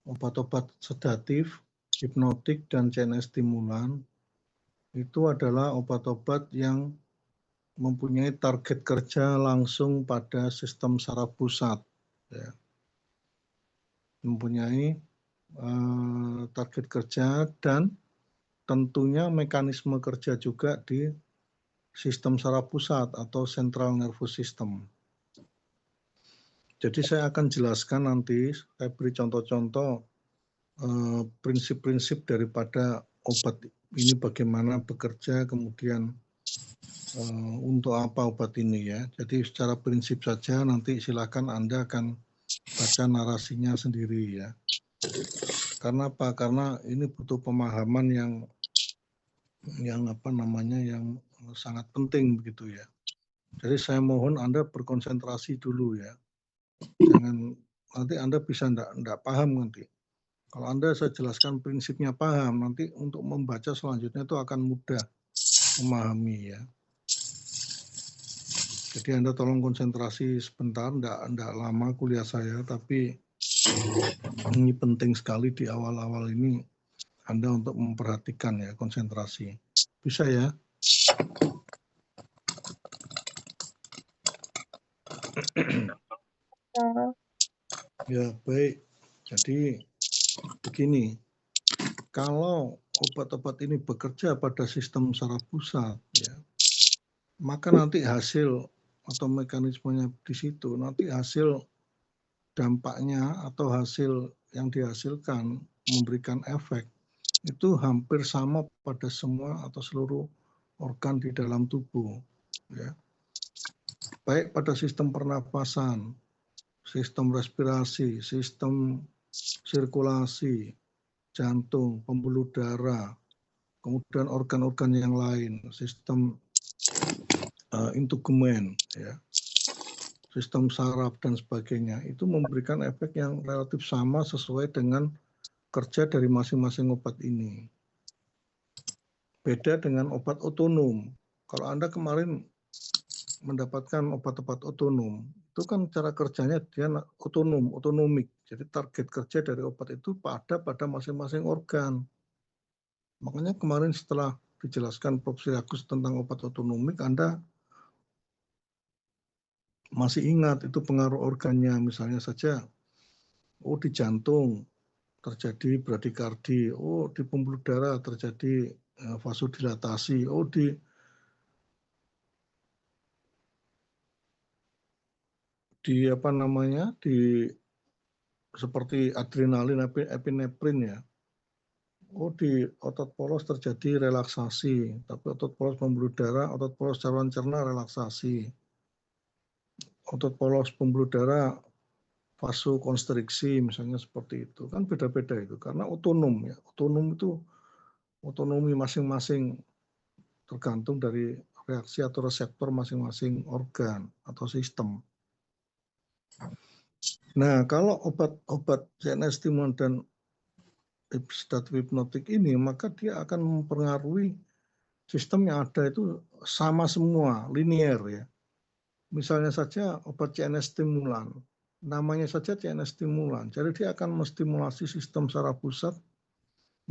obat-obat sedatif, hipnotik, dan CNS stimulan itu adalah obat-obat yang mempunyai target kerja langsung pada sistem saraf pusat, ya. Mempunyai target kerja dan tentunya mekanisme kerja juga di sistem saraf pusat atau central nervous system. Jadi saya akan jelaskan nanti, saya beri contoh-contoh prinsip-prinsip daripada obat ini bagaimana bekerja, kemudian untuk apa obat ini ya. Jadi secara prinsip saja nanti silakan Anda akan baca narasinya sendiri ya. Karena apa? Karena ini butuh pemahaman yang sangat penting begitu ya. Jadi saya mohon Anda berkonsentrasi dulu ya. Jangan nanti Anda bisa enggak paham nanti. Kalau Anda saya jelaskan prinsipnya paham, nanti untuk membaca selanjutnya itu akan mudah memahami ya. Jadi Anda tolong konsentrasi sebentar, enggak lama kuliah saya, tapi ini penting sekali di awal-awal ini Anda untuk memperhatikan ya, konsentrasi. Bisa ya? Ya, baik. Jadi begini, kalau obat-obat ini bekerja pada sistem saraf pusat ya, maka nanti hasil atau mekanismenya di situ, nanti hasil dampaknya atau hasil yang dihasilkan memberikan efek itu hampir sama pada semua atau seluruh organ di dalam tubuh ya. Baik pada sistem pernapasan, sistem respirasi, sistem sirkulasi, jantung, pembuluh darah, kemudian organ-organ yang lain, sistem integumen, ya, sistem saraf dan sebagainya, itu memberikan efek yang relatif sama sesuai dengan kerja dari masing-masing obat ini. Beda dengan obat otonom. Kalau Anda kemarin mendapatkan obat-obat otonom, itu kan cara kerjanya dia otonomik. Jadi target kerja dari obat itu pada masing-masing organ. Makanya kemarin setelah dijelaskan Prof. Sirakus tentang obat otonomik, Anda masih ingat itu pengaruh organnya, misalnya saja, di jantung terjadi bradikardi, di pembuluh darah terjadi vasodilatasi, seperti adrenalin, epinefrin ya. Di otot polos terjadi relaksasi, tapi otot polos pembuluh darah, otot polos saluran cerna relaksasi. Otot polos pembuluh darah vasokonstriksi misalnya seperti itu. Kan beda-beda itu karena otonom ya. Otonom itu otonomi masing-masing tergantung dari reaksi atau reseptor masing-masing organ atau sistem. Nah, kalau obat-obat CNS stimulan dan sedatif hipnotik ini, maka dia akan mempengaruhi sistem yang ada itu sama semua, linear ya. Misalnya saja obat CNS stimulan, namanya saja CNS stimulan, jadi dia akan menstimulasi sistem saraf pusat,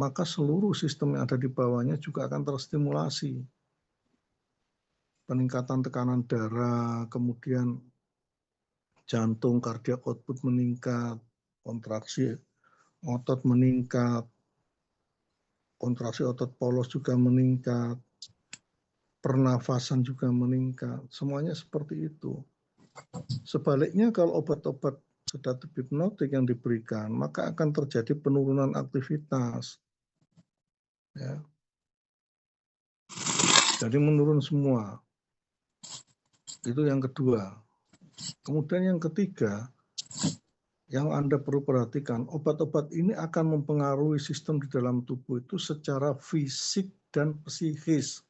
maka seluruh sistem yang ada di bawahnya juga akan terstimulasi. Peningkatan tekanan darah, kemudian jantung, cardiac output meningkat, kontraksi otot meningkat, kontraksi otot polos juga meningkat, pernafasan juga meningkat, semuanya seperti itu. Sebaliknya kalau obat-obat sedatif hipnotik yang diberikan, maka akan terjadi penurunan aktivitas. Ya. Jadi menurun semua. Itu yang kedua. Kemudian yang ketiga, yang Anda perlu perhatikan, obat-obat ini akan mempengaruhi sistem di dalam tubuh itu secara fisik dan psikis.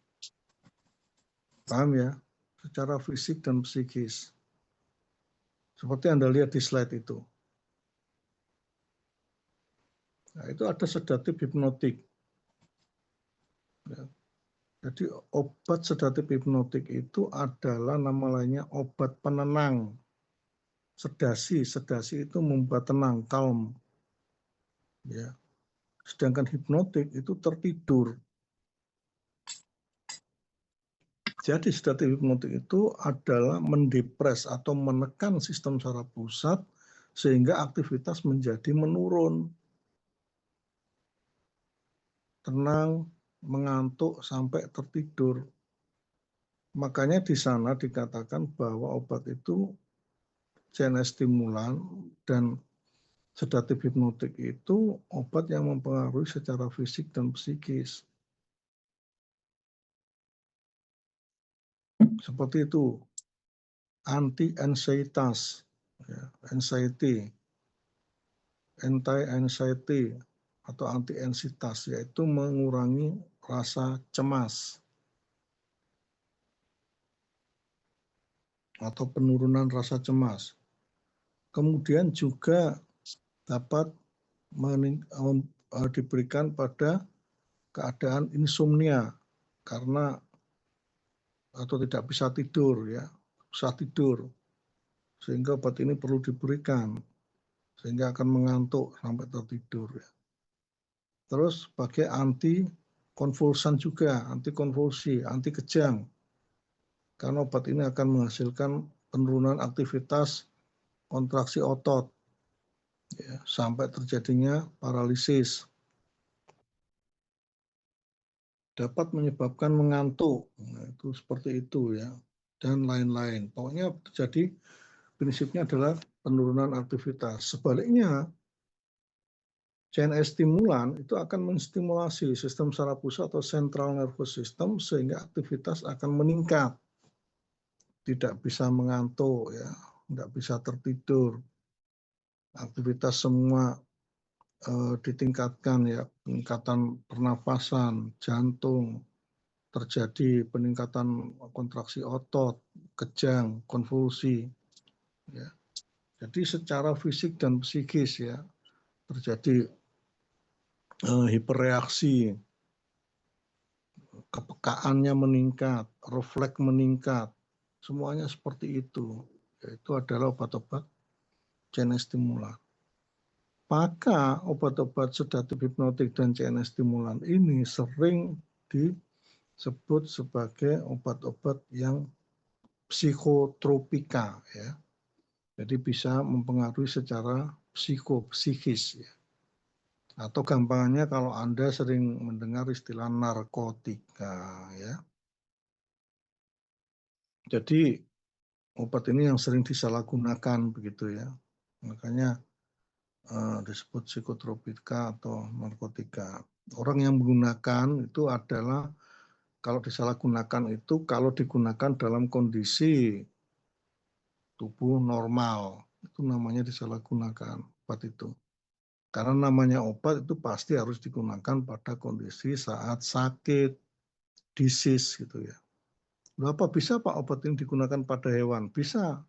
Paham ya? Secara fisik dan psikis. Seperti Anda lihat di slide itu. Nah, itu ada sedatif hipnotik. Ya. Jadi obat sedatif hipnotik itu adalah namanya obat penenang. Sedasi itu membuat tenang, calm. ya. Sedangkan hipnotik itu tertidur. Jadi sedatif hipnotik itu adalah mendepres atau menekan sistem saraf pusat sehingga aktivitas menjadi menurun. Tenang, mengantuk sampai tertidur. Makanya di sana dikatakan bahwa obat itu CNS stimulan dan sedatif hipnotik itu obat yang mempengaruhi secara fisik dan psikis. Seperti itu, anti-ansietas, ya, anti-anxiety atau anti-ansietas, yaitu mengurangi rasa cemas atau penurunan rasa cemas. Kemudian juga dapat diberikan pada keadaan insomnia karena atau tidak bisa tidur, ya, susah tidur, sehingga obat ini perlu diberikan sehingga akan mengantuk sampai tertidur, ya. Terus sebagai anti konvulsan juga, anti konvulsi, anti kejang, karena obat ini akan menghasilkan penurunan aktivitas kontraksi otot, ya, sampai terjadinya paralisis. Dapat menyebabkan mengantuk, nah, itu seperti itu, ya, dan lain-lain. Pokoknya terjadi prinsipnya adalah penurunan aktivitas. Sebaliknya, CNS stimulan itu akan menstimulasi sistem saraf pusat atau central nervous system sehingga aktivitas akan meningkat. Tidak bisa mengantuk, ya, tidak bisa tertidur. Aktivitas semua ditingkatkan, ya, peningkatan pernafasan, jantung, terjadi peningkatan kontraksi otot, kejang, konvulsi, ya. Jadi secara fisik dan psikis, ya, terjadi hiperreaksi, kepekaannya meningkat, refleks meningkat, semuanya seperti itu. Itu adalah obat-obat CNS stimulan. Maka obat-obat sedatif hipnotik dan CNS stimulan ini sering disebut sebagai obat-obat yang psikotropika, ya. Jadi bisa mempengaruhi secara psikis, ya. Atau gampangnya kalau Anda sering mendengar istilah narkotika, ya. Jadi obat ini yang sering disalahgunakan begitu, ya. Makanya disebut psikotropika atau narkotika. Orang yang menggunakan itu adalah kalau disalahgunakan itu kalau digunakan dalam kondisi tubuh normal, itu namanya disalahgunakan obat itu. Karena namanya obat itu pasti harus digunakan pada kondisi saat sakit, disease gitu, ya. Berapa bisa Pak obat ini digunakan pada hewan? Bisa.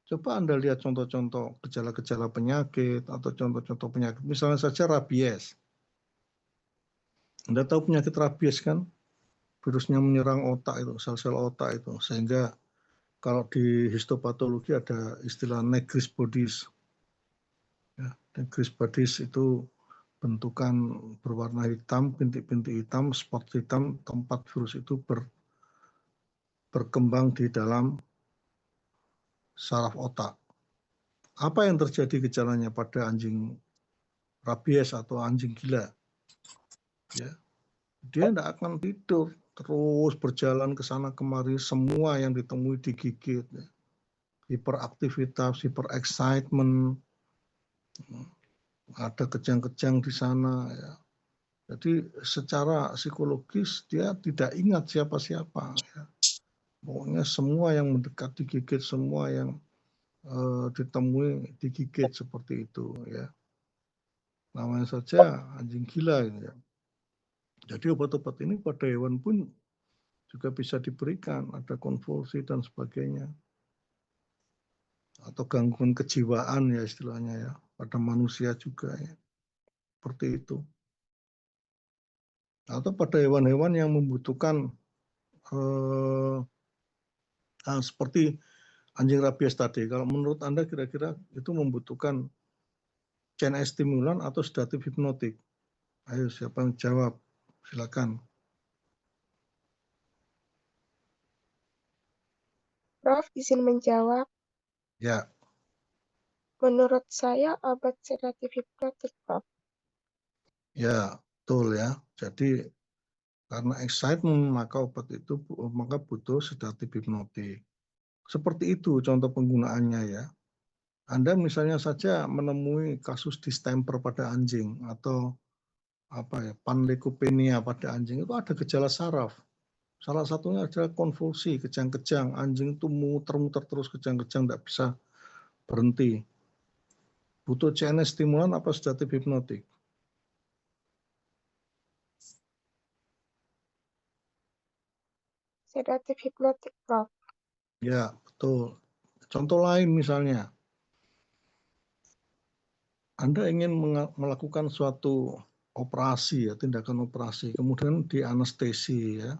Coba Anda lihat contoh-contoh gejala-gejala penyakit atau contoh-contoh penyakit. Misalnya saja rabies. Anda tahu penyakit rabies kan? Virusnya menyerang otak itu, sel-sel otak itu. Sehingga kalau di histopatologi ada istilah negris bodies. Ya, negris bodies itu bentukan berwarna hitam, bintik-bintik hitam, spot hitam, tempat virus itu berkembang di dalam saraf otak. Apa yang terjadi gejalanya pada anjing rabies atau anjing gila? Ya, dia tidak akan tidur, terus berjalan ke sana kemari, semua yang ditemui digigit, ya. Hiperaktivitas, hyper excitement, ada kejang-kejang di sana, ya. Jadi secara psikologis dia tidak ingat siapa-siapa, ya. Pokoknya semua yang mendekat digigit, semua yang ditemui digigit seperti itu, ya. Namanya saja anjing gila, ya. Jadi obat-obat ini pada hewan pun juga bisa diberikan, ada konvulsi dan sebagainya. Atau gangguan kejiwaan, ya, istilahnya, ya, pada manusia juga, ya. Seperti itu. Atau pada hewan-hewan yang membutuhkan seperti anjing rabies tadi. Kalau menurut Anda kira-kira itu membutuhkan CNS stimulan atau sedatif hipnotik? Ayo siapa yang jawab? Silakan. Prof, izin menjawab. Ya, Menurut saya obat sedatif hipnotik, Prof. ya, betul ya. Jadi karena excitement maka obat itu butuh sedatif hipnotik. Seperti itu contoh penggunaannya ya. Anda misalnya saja menemui kasus distemper pada anjing atau panleukopenia pada anjing, itu ada gejala saraf. Salah satunya adalah konvulsi, kejang-kejang, anjing itu muter-muter terus kejang-kejang, tidak bisa berhenti. Butuh CNS stimulan apa sedatif hipnotik? Sedatif hipnotik, Prof. Ya, betul. Contoh lain misalnya, Anda ingin melakukan suatu operasi, ya, tindakan operasi, kemudian dianestesi, ya.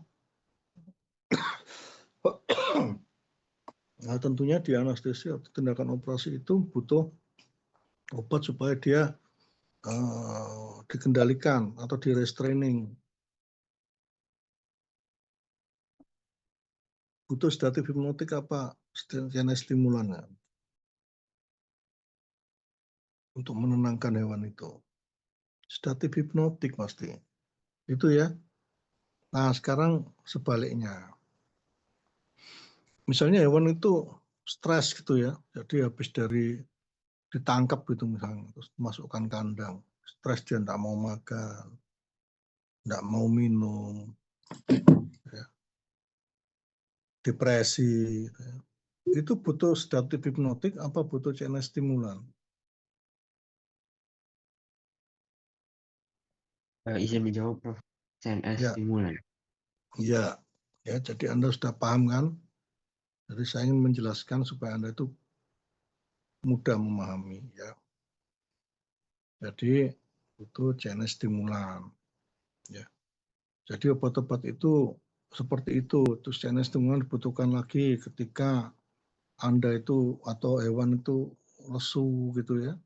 Nah, tentunya dianestesi atau tindakan operasi itu butuh obat supaya dia dikendalikan atau di restraining. Butuh sedatif hipnotik apa CNS stimulan ya, untuk menenangkan hewan itu. Sedatif hipnotik pasti. Itu ya. Nah, sekarang sebaliknya. Misalnya hewan itu stres gitu ya. Jadi habis dari ditangkap gitu misalnya, terus masukkan kandang. Stres dia tidak mau makan, tidak mau minum, ya. Depresi. Gitu ya. Itu butuh sedatif hipnotik apa butuh CNS stimulan? Izin menjawab, Prof. CNS Ya, stimulan. ya, ya. Jadi Anda sudah paham kan? Jadi saya ingin menjelaskan supaya Anda itu mudah memahami. Ya. Jadi butuh CNS stimulan. Ya. Jadi obat-obat itu seperti itu. Terus CNS stimulan dibutuhkan lagi ketika Anda itu atau hewan itu lesu gitu ya.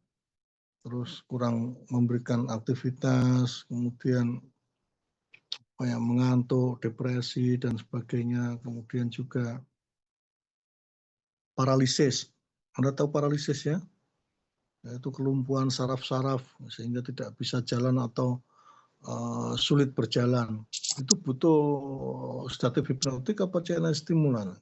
Terus kurang memberikan aktivitas, kemudian mengantuk, depresi dan sebagainya. Kemudian juga paralisis. Anda tahu paralisis ya? Yaitu kelumpuhan saraf-saraf sehingga tidak bisa jalan atau sulit berjalan. Itu butuh sedatif hipnotik apa CNS stimulan?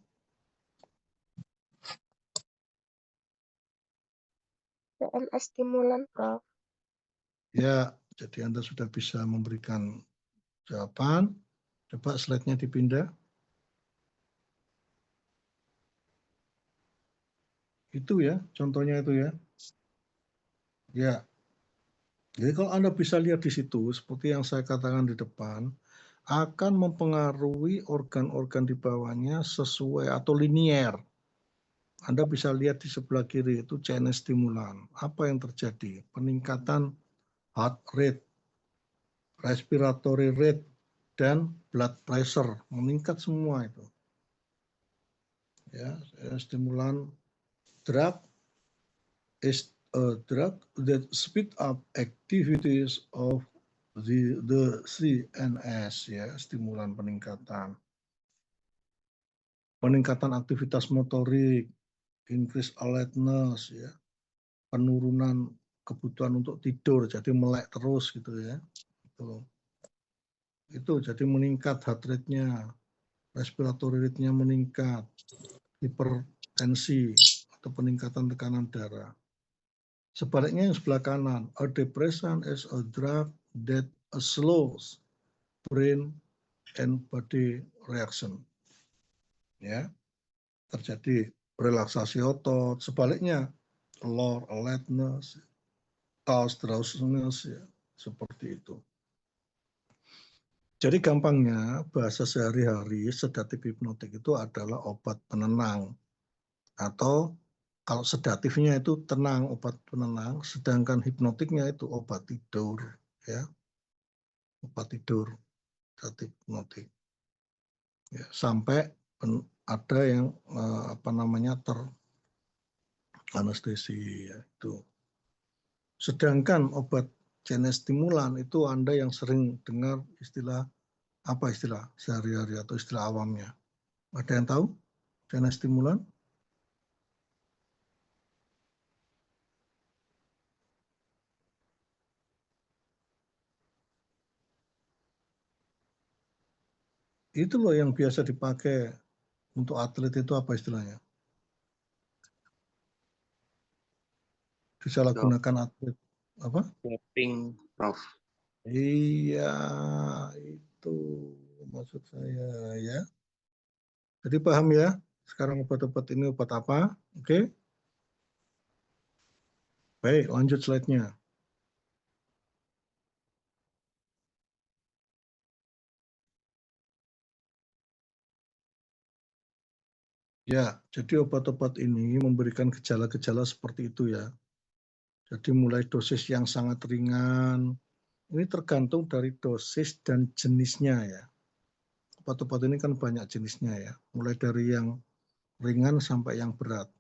CNS stimulan, Prof. Ya, jadi Anda sudah bisa memberikan jawaban. Coba slide-nya dipindah. Itu ya, contohnya itu ya. Ya, jadi kalau Anda bisa lihat di situ, seperti yang saya katakan di depan, akan mempengaruhi organ-organ di bawahnya sesuai atau linier. Anda bisa lihat di sebelah kiri itu CNS stimulan. Apa yang terjadi? Peningkatan heart rate, respiratory rate, dan blood pressure meningkat semua itu. Ya, stimulan drug is a drug that speed up activities of the CNS, ya, stimulan peningkatan aktivitas motorik, increase alertness, ya, penurunan kebutuhan untuk tidur, jadi melek terus gitu ya. Itu jadi meningkat heart rate-nya, respiratory rate-nya meningkat, hipertensi atau peningkatan tekanan darah. Sebaliknya yang sebelah kanan, a depression is a drug that slows brain and body reaction. Ya, terjadi relaksasi otot. Sebaliknya, low alertness, drowsiness, ya, seperti itu. Jadi gampangnya bahasa sehari-hari sedatif hipnotik itu adalah obat penenang, atau kalau sedatifnya itu tenang, obat penenang, sedangkan hipnotiknya itu obat tidur, ya, obat tidur sedatif hipnotik. Ya, sampai ada yang teranestesi, ya, itu. Sedangkan obat CNS stimulan itu Anda yang sering dengar istilah sehari-hari atau istilah awamnya. Ada yang tahu CNS stimulan? Itu loh yang biasa dipakai untuk atlet itu apa istilahnya? Disalahgunakan atlet apa? Doping, Prof. Iya, itu maksud saya ya. Jadi paham ya? Sekarang obat-obat ini obat apa? Oke. Baik, lanjut slide-nya. Ya, jadi obat-obat ini memberikan gejala-gejala seperti itu ya. Jadi mulai dosis yang sangat ringan, ini tergantung dari dosis dan jenisnya ya. Obat-obat ini kan banyak jenisnya ya, mulai dari yang ringan sampai yang berat.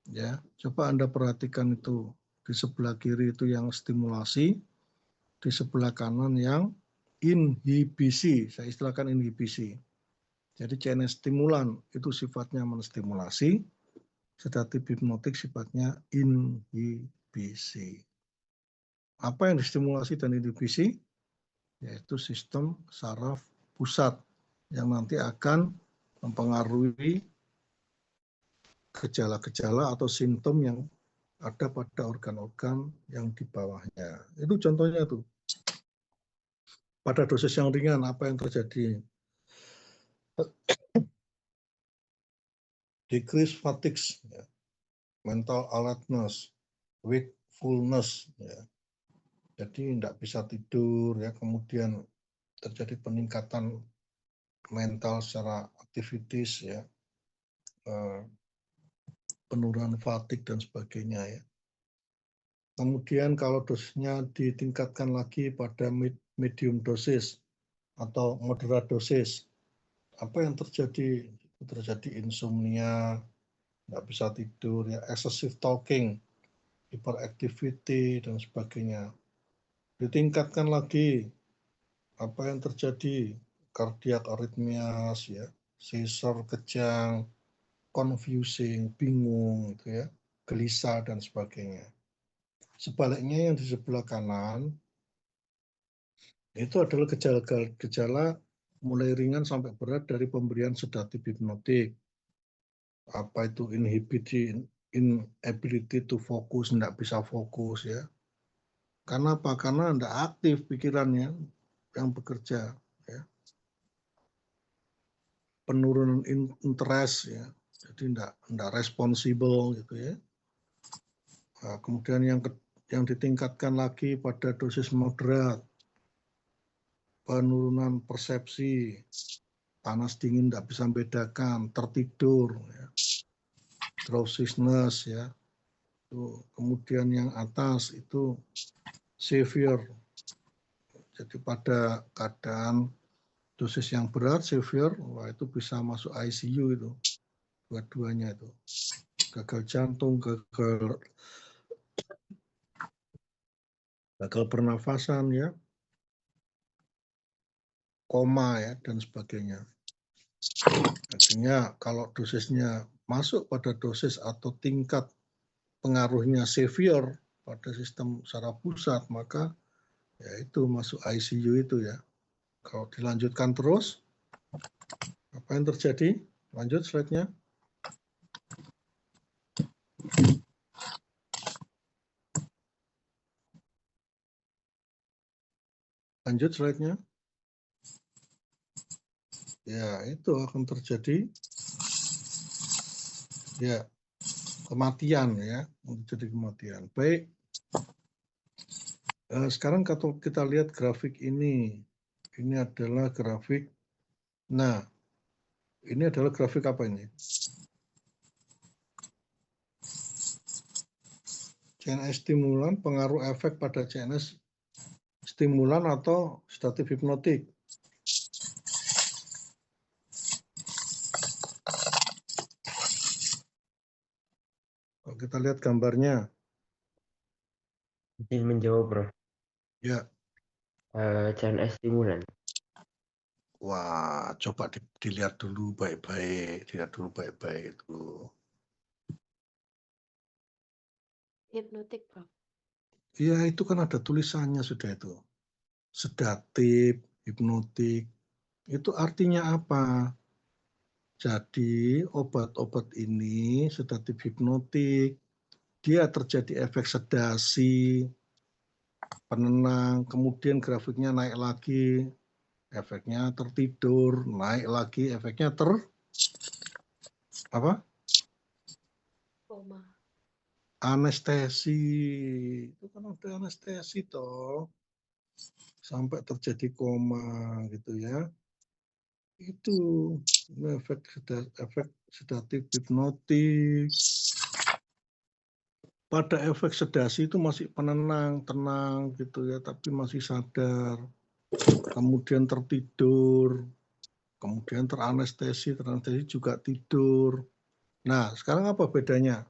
Ya, coba Anda perhatikan itu di sebelah kiri itu yang stimulasi, di sebelah kanan yang inhibisi. Saya istilahkan inhibisi. Jadi CNS stimulan itu sifatnya menstimulasi, sedatif hipnotik sifatnya inhibisi. Apa yang distimulasi dan inhibisi? Yaitu sistem saraf pusat yang nanti akan mempengaruhi gejala-gejala atau simptom yang ada pada organ-organ yang di bawahnya. Itu contohnya tuh. Pada dosis yang ringan apa yang terjadi? Decrease fatigue, ya. Mental alertness, wakefulness, ya. Jadi tidak bisa tidur, ya. Kemudian terjadi peningkatan mental secara aktivitas, ya. Penurunan fatigue dan sebagainya, ya. Kemudian kalau dosisnya ditingkatkan lagi pada medium dosis atau moderate dosis, apa yang terjadi? Terjadi insomnia, nggak bisa tidur, ya, excessive talking, hyperactivity dan sebagainya. Ditingkatkan lagi, apa yang terjadi? Cardiac arrhythmias, ya, seizure kejang, confusing, bingung, gitu ya, gelisah dan sebagainya. Sebaliknya yang di sebelah kanan itu adalah gejala mulai ringan sampai berat dari pemberian sedatif hipnotik. Apa itu inability to focus, tidak bisa fokus ya. Karena apa? Karena tidak aktif pikirannya yang bekerja. Ya. Penurunan interest ya, jadi tidak responsibel gitu ya. Nah, kemudian yang ditingkatkan lagi pada dosis moderat, penurunan persepsi, panas dingin tidak bisa membedakan, tertidur, ya. Drowsiness ya. Kemudian yang atas itu severe. Jadi pada keadaan dosis yang berat, severe, wah itu bisa masuk ICU itu. Dua-duanya itu. Gagal jantung, gagal pernafasan ya. Koma ya dan sebagainya. Artinya kalau dosisnya masuk pada dosis atau tingkat pengaruhnya severe pada sistem saraf pusat, maka ya itu masuk ICU itu ya. Kalau dilanjutkan terus, apa yang terjadi? Lanjut slide-nya. Lanjut slide-nya. Ya, itu akan terjadi ya kematian ya, terjadi kematian. Baik. Sekarang kalau kita lihat grafik ini adalah grafik. Nah, ini adalah grafik apa ini? CNS stimulan, pengaruh efek pada CNS stimulan atau sedatif hipnotik. Kalau kita lihat gambarnya, Izin menjawab, Prof. Ya. CNS stimulan. Wah, coba dilihat dulu baik-baik. Dilihat dulu baik-baik itu. Hipnotik, Prof. Iya, itu kan ada tulisannya sudah itu. Sedatif, hipnotik. Itu artinya apa? Jadi obat-obat ini sedatif hipnotik. Dia terjadi efek sedasi, penenang, kemudian grafiknya naik lagi, efeknya tertidur, naik lagi, efeknya apa? Koma. Anestesi. Itu kan ada anestesi toh. Sampai terjadi koma gitu ya. Itu efek sedatif hipnotik. Pada efek sedasi itu masih penenang, tenang gitu ya, tapi masih sadar. Kemudian tertidur, kemudian teranestesi juga tidur. Nah, sekarang apa bedanya?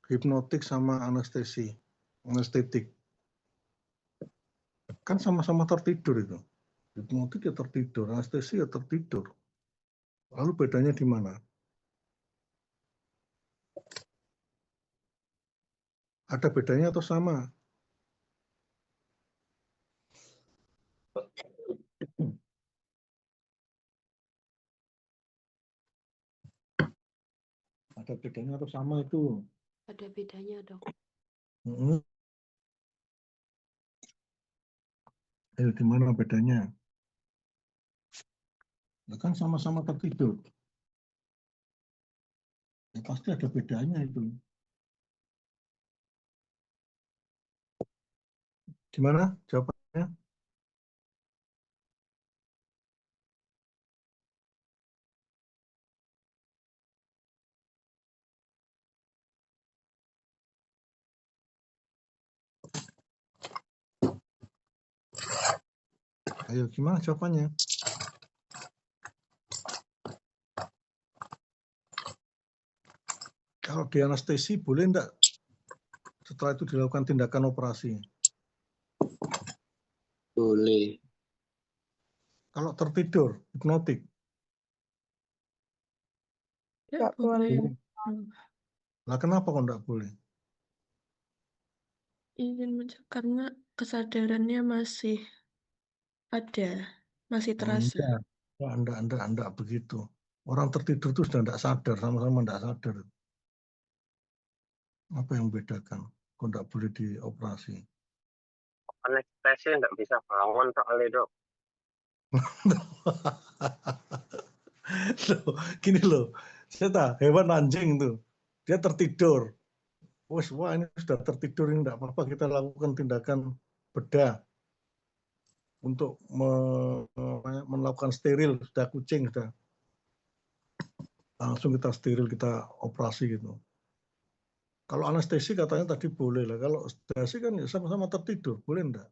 Hipnotik sama anestetik. Kan sama-sama tertidur itu. Hipnotik ya tertidur, anestesi ya tertidur. Lalu bedanya di mana? Ada bedanya atau sama? Ada bedanya atau sama itu? Ada bedanya, Dok. Di mana bedanya? Nah, kan sama-sama tertidur. Ya, pasti ada bedanya itu. Gimana jawabannya? Ayo, gimana jawabannya? Kalau di anestesi boleh enggak setelah itu dilakukan tindakan operasi? Boleh. Kalau tertidur, hipnotik, Nggak boleh. lah kenapa kok enggak boleh? Karena kesadarannya masih ada, masih terasa. Enggak begitu. Orang tertidur itu sudah enggak sadar, sama-sama enggak sadar. Apa yang membedakan? Kok enggak boleh dioperasi? Anestesi nggak bisa bangun soalnya, Dok. Gini loh, saya hewan anjing tuh, dia tertidur. Wah ini sudah tertidur, ini enggak apa-apa, kita lakukan tindakan bedah untuk melakukan steril, sudah kucing, sudah langsung kita steril, kita operasi gitu. Kalau anestesi katanya tadi boleh lah, kalau sedasi kan ya sama-sama tertidur, boleh enggak?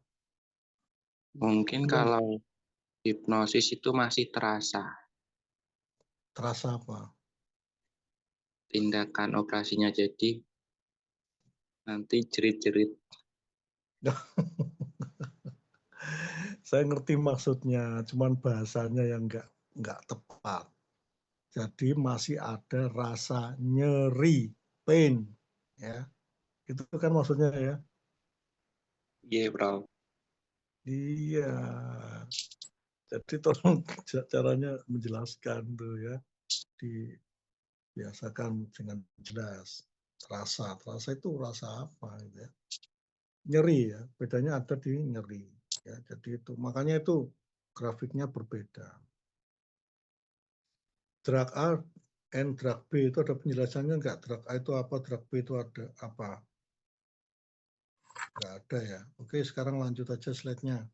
Mungkin Boleh. kalau hipnosis itu masih terasa. Terasa apa? Tindakan operasinya jadi nanti jerit-jerit. Saya ngerti maksudnya, cuman bahasanya yang enggak tepat. Jadi masih ada rasa nyeri, pain, ya. Itu kan maksudnya ya. Iya, Bro. Iya. Jadi tolong caranya menjelaskan tuh ya. Dibiasakan dengan jelas. Terasa itu rasa apa gitu ya. Nyeri ya, bedanya ada di nyeri. Ya, jadi itu makanya itu grafiknya berbeda. Drug A and drug B itu ada penjelasannya enggak? Drug A itu apa, drug B itu ada apa? Enggak ada ya. Oke, sekarang lanjut aja slide-nya.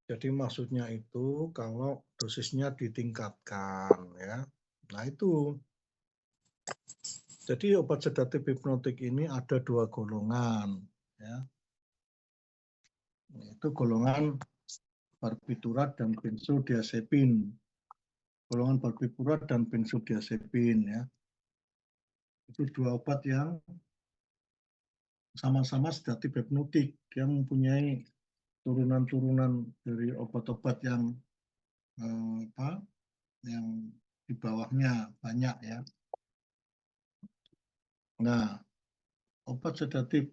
Jadi maksudnya itu kalau dosisnya ditingkatkan ya. Nah itu. Jadi obat sedatif hipnotik ini ada dua golongan ya. Itu golongan barbiturat dan benzodiazepin. Golongan barbiturat dan benzodiazepin ya. Itu dua obat yang sama-sama sedatif hipnotik. Dia mempunyai turunan-turunan dari obat-obat yang yang di bawahnya banyak ya. Nah, obat sedatif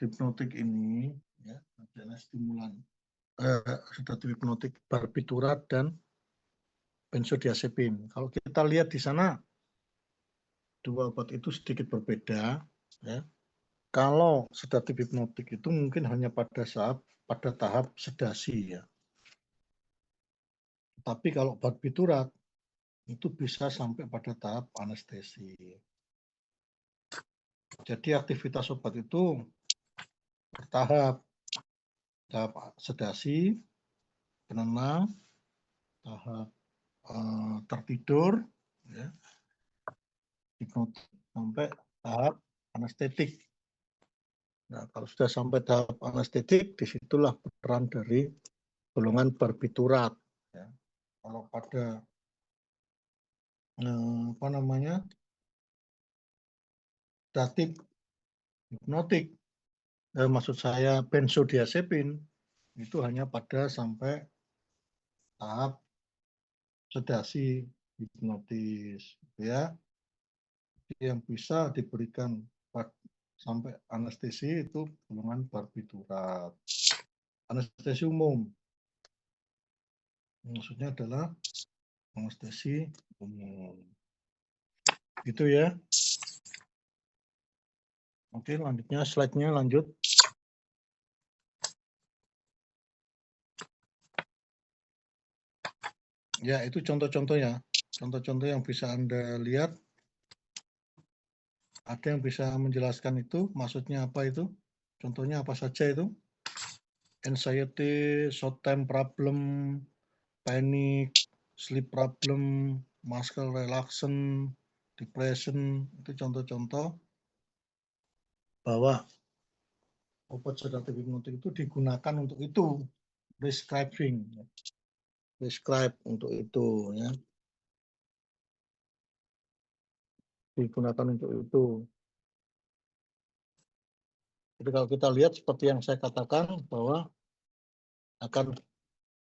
hipnotik ini ya adalah stimulan sedatif hipnotik barbiturat dan benzodiazepin. Kalau kita lihat di sana dua obat itu sedikit berbeda ya. Kalau sedatif hipnotik itu mungkin hanya pada tahap sedasi ya. Tapi kalau barbiturat itu bisa sampai pada tahap anestesi. Jadi aktivitas obat itu bertahap. Tahap sedasi, penenang, tahap tertidur, ya, hipnotik, sampai tahap anestetik. Nah, kalau sudah sampai tahap anestetik, disitulah peran dari golongan barbiturat. Ya. Kalau pada sedatif hipnotik, maksud saya benzodiazepin, itu hanya pada sampai tahap sedasi hipnotis, ya, yang bisa diberikan sampai anestesi itu golongan barbiturat. Anestesi umum, maksudnya adalah anestesi umum. Gitu ya. Oke, lanjutnya slide-nya lanjut. Ya, itu contoh-contohnya. Contoh-contoh yang bisa Anda lihat. Ada yang bisa menjelaskan itu, maksudnya apa itu? Contohnya apa saja itu? Anxiety, short time problem, panic, sleep problem, muscle relaxation, depression, itu contoh-contoh bahwa obat sedatif hipnotik itu digunakan untuk itu, prescribe untuk itu ya. Digunakan untuk itu. Jadi kalau kita lihat seperti yang saya katakan bahwa akan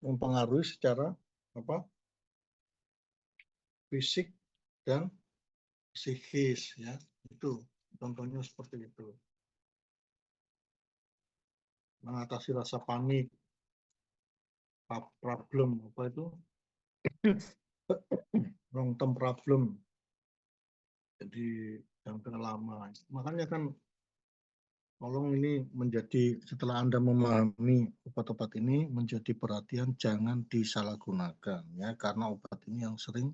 mempengaruhi secara fisik dan psikis ya. Itu contohnya seperti itu. Mengatasi rasa panik, problem apa itu? Long term problem. Jadi jangka lama. Makanya kan tolong ini menjadi, setelah Anda memahami obat-obat ini, menjadi perhatian jangan disalahgunakan ya, karena obat ini yang sering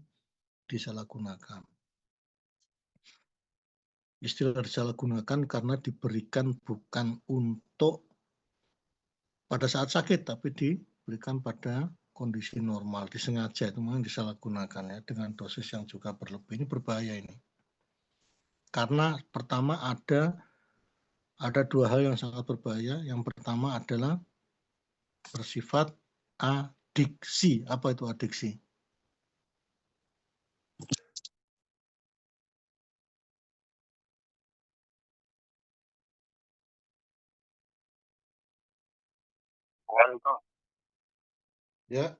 disalahgunakan. Istilah disalahgunakan karena diberikan bukan untuk pada saat sakit, tapi diberikan pada kondisi normal, disengaja, itu memang disalahgunakan ya, dengan dosis yang juga berlebih. Ini berbahaya ini. Karena pertama ada dua hal yang sangat berbahaya. Yang pertama adalah bersifat adiksi. Apa itu adiksi? Untuk Ya,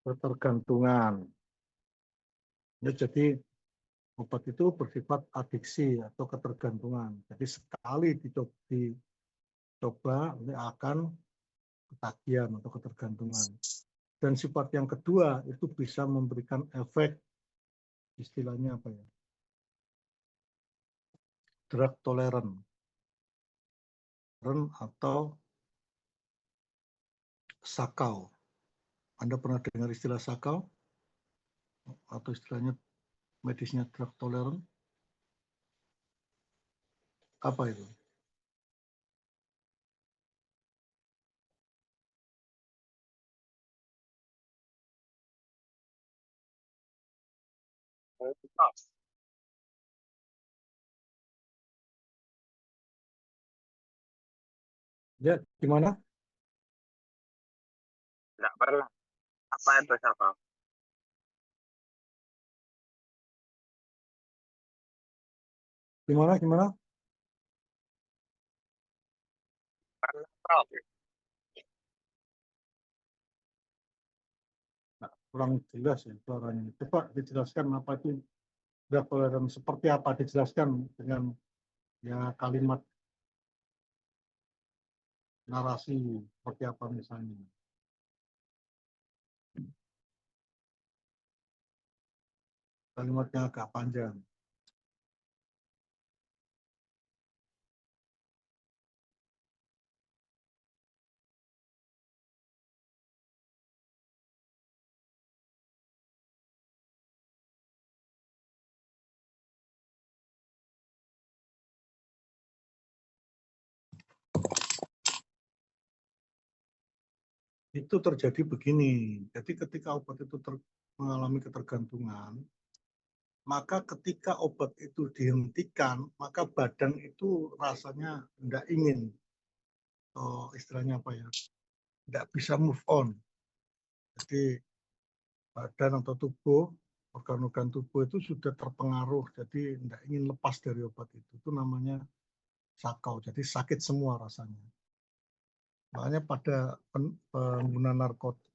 ketergantungan. Ya, jadi obat itu bersifat adiksi atau ketergantungan. Jadi sekali dicoba ini akan ketagihan atau ketergantungan. Dan sifat yang kedua itu bisa memberikan efek, istilahnya apa ya? Drug tolerant atau sakau. Anda pernah dengar istilah sakau? Atau istilahnya medisnya drug tolerant? Apa itu? Ya, gimana? Nggak pernah. Apa itu sakau? Gimana? Pernah, Prof. Nah, kurang jelas ya suaranya. Coba dijelaskan apa itu toleran seperti apa, dijelaskan dengan ya kalimat narasi seperti apa misalnya. Kalimatnya agak panjang. Itu terjadi begini. Jadi ketika obat itu mengalami ketergantungan, maka ketika obat itu dihentikan, maka badan itu rasanya tidak ingin, istilahnya apa ya, tidak bisa move on. Jadi badan atau tubuh, organ-organ tubuh itu sudah terpengaruh, jadi tidak ingin lepas dari obat itu. Itu namanya sakau, jadi sakit semua rasanya. Makanya pada pengguna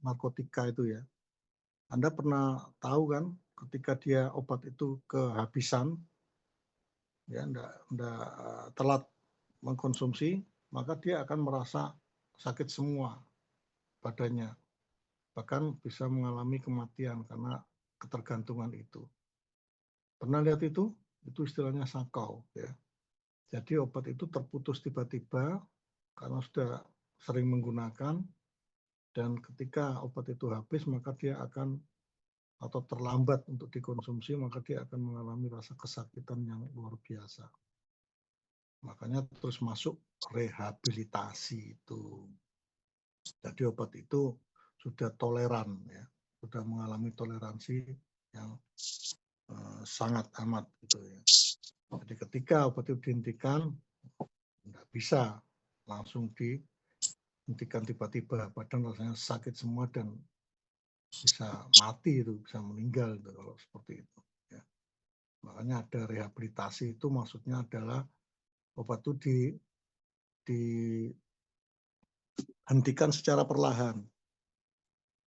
narkotika itu ya, Anda pernah tahu kan ketika dia obat itu kehabisan, ya enggak telat mengkonsumsi, maka dia akan merasa sakit semua badannya, bahkan bisa mengalami kematian karena ketergantungan itu. Pernah lihat itu? Itu istilahnya sakau ya. Jadi obat itu terputus tiba-tiba karena sudah sering menggunakan, dan ketika obat itu habis maka dia akan, atau terlambat untuk dikonsumsi, maka dia akan mengalami rasa kesakitan yang luar biasa. Makanya terus masuk rehabilitasi itu. Jadi obat itu sudah toleran ya, sudah mengalami toleransi yang sangat amat gitu ya. Jadi ketika obat itu dihentikan, tidak bisa langsung dihentikan tiba-tiba, badan rasanya sakit semua dan bisa mati itu, bisa meninggal itu kalau seperti itu. Ya. Makanya ada rehabilitasi, itu maksudnya adalah obat itu dihentikan secara perlahan.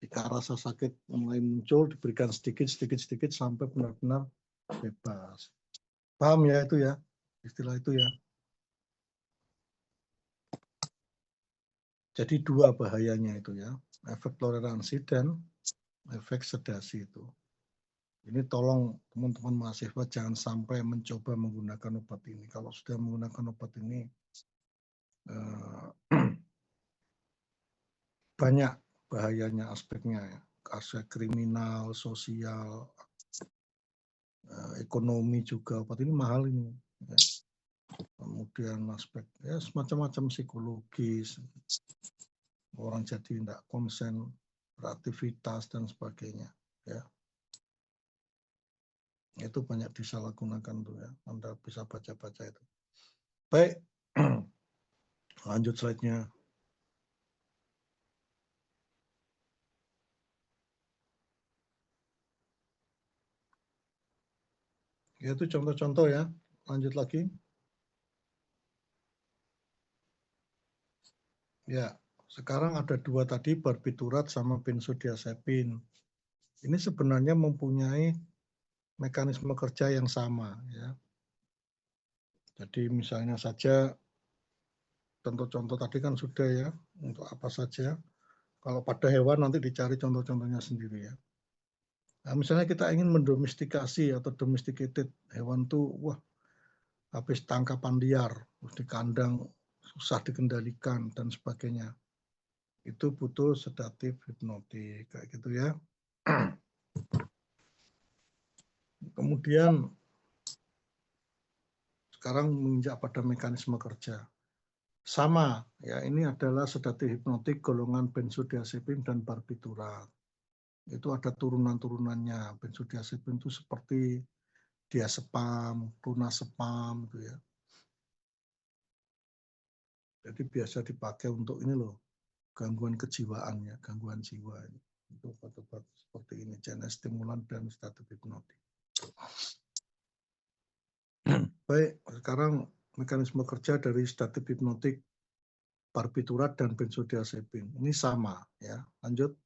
Jika rasa sakit mulai muncul, diberikan sedikit sampai benar-benar bebas. Paham ya itu ya, istilah itu ya. Jadi dua bahayanya itu ya, efek toleransi dan efek sedasi itu. Ini tolong teman-teman mahasiswa jangan sampai mencoba menggunakan obat ini. Kalau sudah menggunakan obat ini, banyak bahayanya aspeknya ya. Aspek kriminal, sosial, ekonomi juga. Obat ini mahal ini. Ya. Kemudian aspek ya semacam-macam psikologis, orang jadi tidak konsen beraktivitas dan sebagainya ya. Itu banyak disalahgunakan tuh ya, Anda bisa baca-baca itu. Baik, lanjut slide-nya. Ya, itu contoh-contoh ya, lanjut lagi. Ya, sekarang ada dua tadi, barbiturat sama benzodiazepin. Ini sebenarnya mempunyai mekanisme kerja yang sama ya. Jadi misalnya saja contoh-contoh tadi kan sudah ya, untuk apa saja. Kalau pada hewan nanti dicari contoh-contohnya sendiri ya. Nah, misalnya kita ingin mendomestikasi atau domesticated hewan tuh, wah habis tangkapan liar, di kandang susah dikendalikan dan sebagainya. Itu butuh sedatif hipnotik kayak gitu ya. Kemudian sekarang menginjak pada mekanisme kerja. Sama, ya ini adalah sedatif hipnotik golongan benzodiazepin dan barbiturat. Itu ada turunan-turunannya. Benzodiazepin itu seperti diazepam, clonazepam gitu ya. Jadi biasa dipakai untuk ini loh, gangguan kejiwaan ya, gangguan jiwa. Itu obat-obat seperti ini, CNS stimulan dan sedatif hipnotik. Baik, sekarang mekanisme kerja dari sedatif hipnotik, barbiturat dan benzodiazepin. Ini sama ya. Lanjut.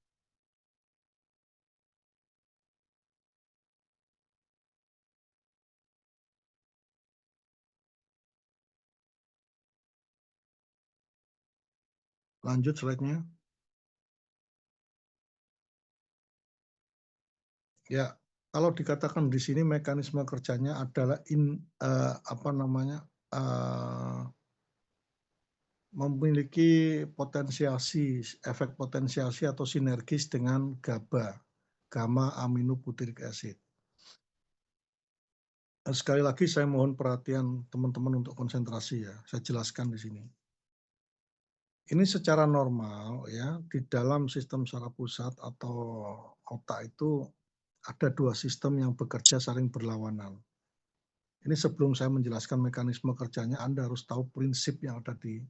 Lanjut slide-nya. Ya, kalau dikatakan di sini mekanisme kerjanya adalah memiliki potensiasi, efek potensiasi atau sinergis dengan GABA, gamma aminobutyric acid. Sekali lagi saya mohon perhatian teman-teman untuk konsentrasi ya. Saya jelaskan di sini. Ini secara normal ya, di dalam sistem saraf pusat atau otak itu ada dua sistem yang bekerja saling berlawanan. Ini sebelum saya menjelaskan mekanisme kerjanya, Anda harus tahu prinsip yang ada di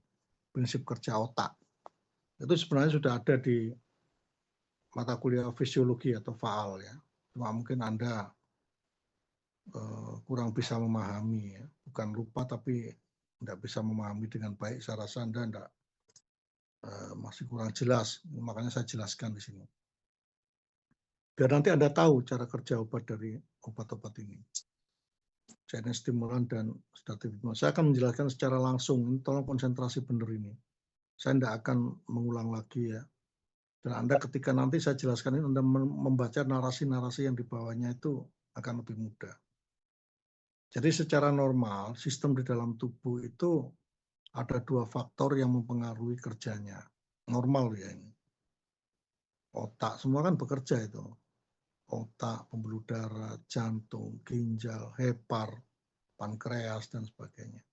prinsip kerja otak. Itu sebenarnya sudah ada di mata kuliah fisiologi atau FAAL ya. Cuma mungkin Anda kurang bisa memahami ya. Bukan lupa tapi tidak bisa memahami dengan baik. Saya rasa Anda masih kurang jelas, makanya saya jelaskan di sini. Biar nanti Anda tahu cara kerja obat dari obat-obat ini. CNS stimulan dan sedatif hipnotik. Saya akan menjelaskan secara langsung, ini tolong konsentrasi benar ini. Saya tidak akan mengulang lagi ya. Dan Anda ketika nanti saya jelaskan ini, Anda membaca narasi-narasi yang di bawahnya itu akan lebih mudah. Jadi secara normal, sistem di dalam tubuh itu ada dua faktor yang mempengaruhi kerjanya. Normal ya ini. Otak, semua kan bekerja itu. Otak, pembuluh darah, jantung, ginjal, hepar, pankreas, dan sebagainya.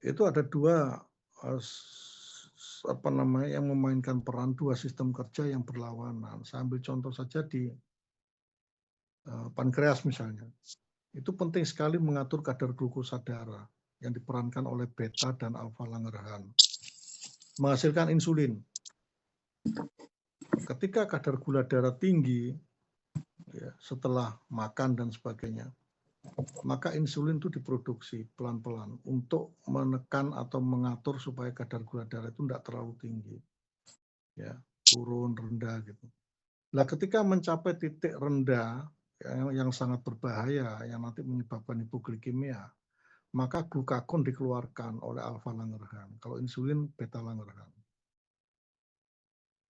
Itu ada dua yang memainkan peran, dua sistem kerja yang berlawanan. Saya ambil contoh saja di pankreas misalnya. Itu penting sekali mengatur kadar glukosa darah yang diperankan oleh beta dan alfa Langerhans. Menghasilkan insulin. Ketika kadar gula darah tinggi, ya, setelah makan dan sebagainya, maka insulin itu diproduksi pelan-pelan untuk menekan atau mengatur supaya kadar gula darah itu tidak terlalu tinggi, ya, turun rendah gitu. Nah, ketika mencapai titik rendah yang sangat berbahaya, yang nanti menyebabkan hipoglikemia, maka glukagon dikeluarkan oleh alfa Langerhans. Kalau insulin beta Langerhans.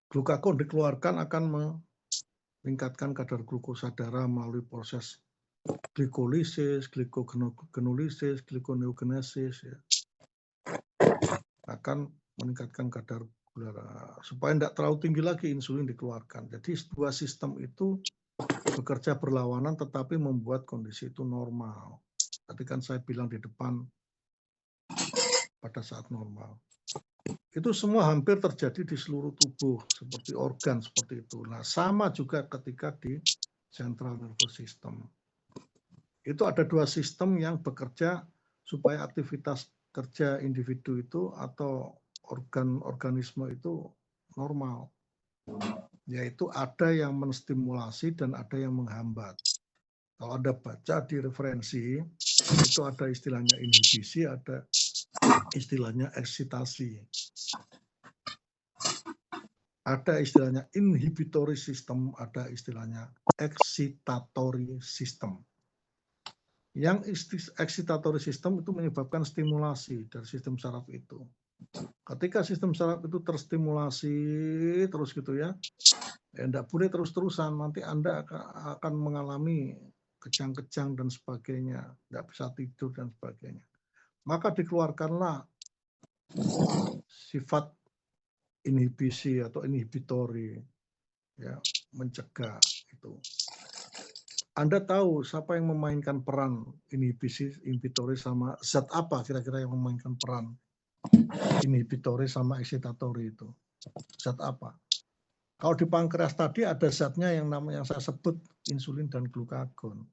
Glukagon dikeluarkan akan meningkatkan kadar glukosa darah melalui proses glikolisis, glikogenolisis, glikoneogenesis, ya. Akan meningkatkan kadar gula darah. Supaya tidak terlalu tinggi lagi insulin dikeluarkan. Jadi dua sistem itu bekerja berlawanan tetapi membuat kondisi itu normal. Tadi kan saya bilang di depan pada saat normal. Itu semua hampir terjadi di seluruh tubuh, seperti organ seperti itu. Nah, sama juga ketika di central nervous system. Itu ada dua sistem yang bekerja supaya aktivitas kerja individu itu atau organisme itu normal. Yaitu ada yang menstimulasi dan ada yang menghambat. Kalau Anda baca di referensi, itu ada istilahnya inhibisi, ada istilahnya eksitasi. Ada istilahnya inhibitory system, ada istilahnya excitatory system. Yang excitatory system itu menyebabkan stimulasi dari sistem saraf itu. Ketika sistem saraf itu terstimulasi terus gitu ya, tidak boleh terus-terusan, nanti Anda akan mengalami kejang-kejang dan sebagainya, tidak bisa tidur dan sebagainya. Maka dikeluarkanlah sifat inhibisi atau inhibitori, ya, mencegah itu. Anda tahu siapa yang memainkan peran inhibisi, inhibitori sama zat apa kira-kira yang memainkan peran inhibitori sama excitatory itu? Zat apa? Kalau di pankreas tadi ada zatnya yang namanya yang saya sebut insulin dan glukagon.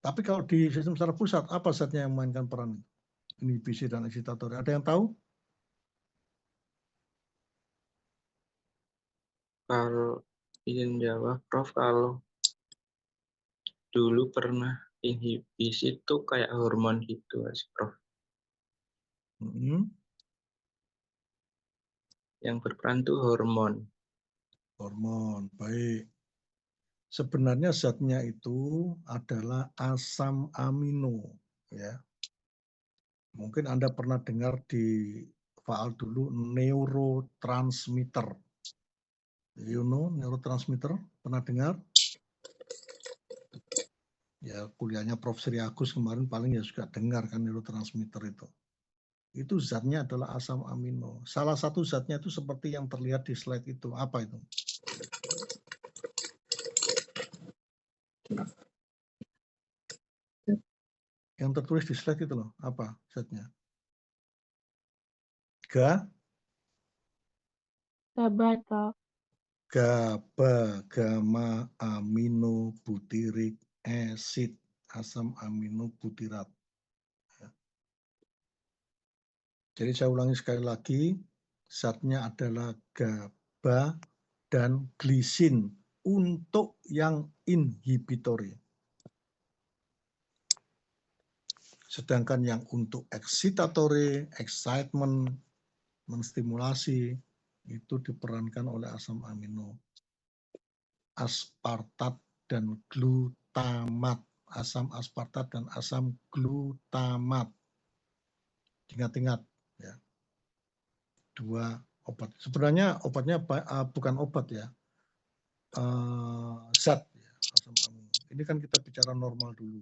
Tapi kalau di sistem saraf pusat apa zatnya yang memainkan peran? inhibisi dan eksitatori? Ada yang tahu? Kalau izin jawab, Prof, kalau dulu pernah inhibisi itu kayak hormon gitu, Prof. Mm-mm. Yang berperan tuh hormon. Hormon, baik. Sebenarnya zatnya itu adalah asam amino, ya. Mungkin Anda pernah dengar di faal dulu neurotransmitter. You know neurotransmitter? Pernah dengar? Ya kuliahnya Prof. Sri Agus kemarin paling ya juga dengar kan neurotransmitter itu. Itu zatnya adalah asam amino. Salah satu zatnya itu seperti yang terlihat di slide itu. Apa itu? Yang tertulis di slide itu loh. Apa zatnya? GABA, Prof. GABA, gamma amino butyric acid, asam amino butirat. Jadi saya ulangi sekali lagi, zatnya adalah GABA dan glisin untuk yang inhibitory. Sedangkan yang untuk excitatory, excitement, menstimulasi, itu diperankan oleh asam amino. Aspartat dan glutamat. Asam aspartat dan asam glutamat. Ingat-ingat, ya. Dua obat. Sebenarnya obatnya bukan obat ya. Zat ya, asam amino. Ini kan kita bicara normal dulu.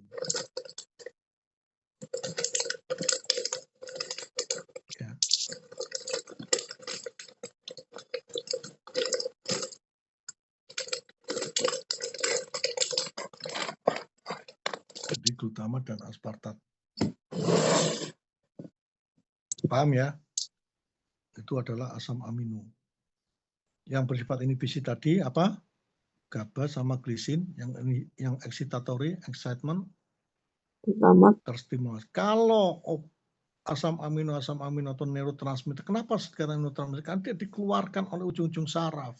Ya. Jadi glutamat dan aspartat. Paham ya? Itu adalah asam amino. Yang bersifat inhibisi tadi apa? GABA sama glisin, yang excitatory, excitement, terstimulasi. Kalau asam amino atau neurotransmitter, kenapa sekarang neurotransmitter? Karena dia dikeluarkan oleh ujung-ujung saraf.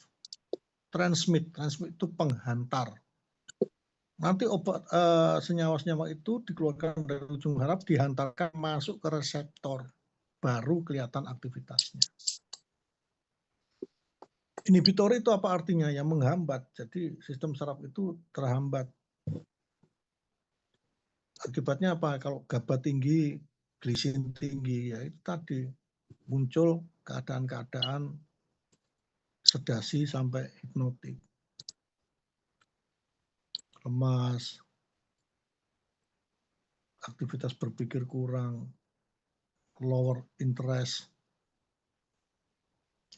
Transmit itu penghantar. Nanti obat senyawa-senyawa itu dikeluarkan dari ujung saraf, dihantarkan masuk ke reseptor, baru kelihatan aktivitasnya. Inhibitor itu apa artinya? Yang menghambat. Jadi sistem saraf itu terhambat. Akibatnya apa? Kalau GABA tinggi, glisin tinggi, ya itu tadi muncul keadaan-keadaan sedasi sampai hipnotik. Lemas, aktivitas berpikir kurang, lower interest.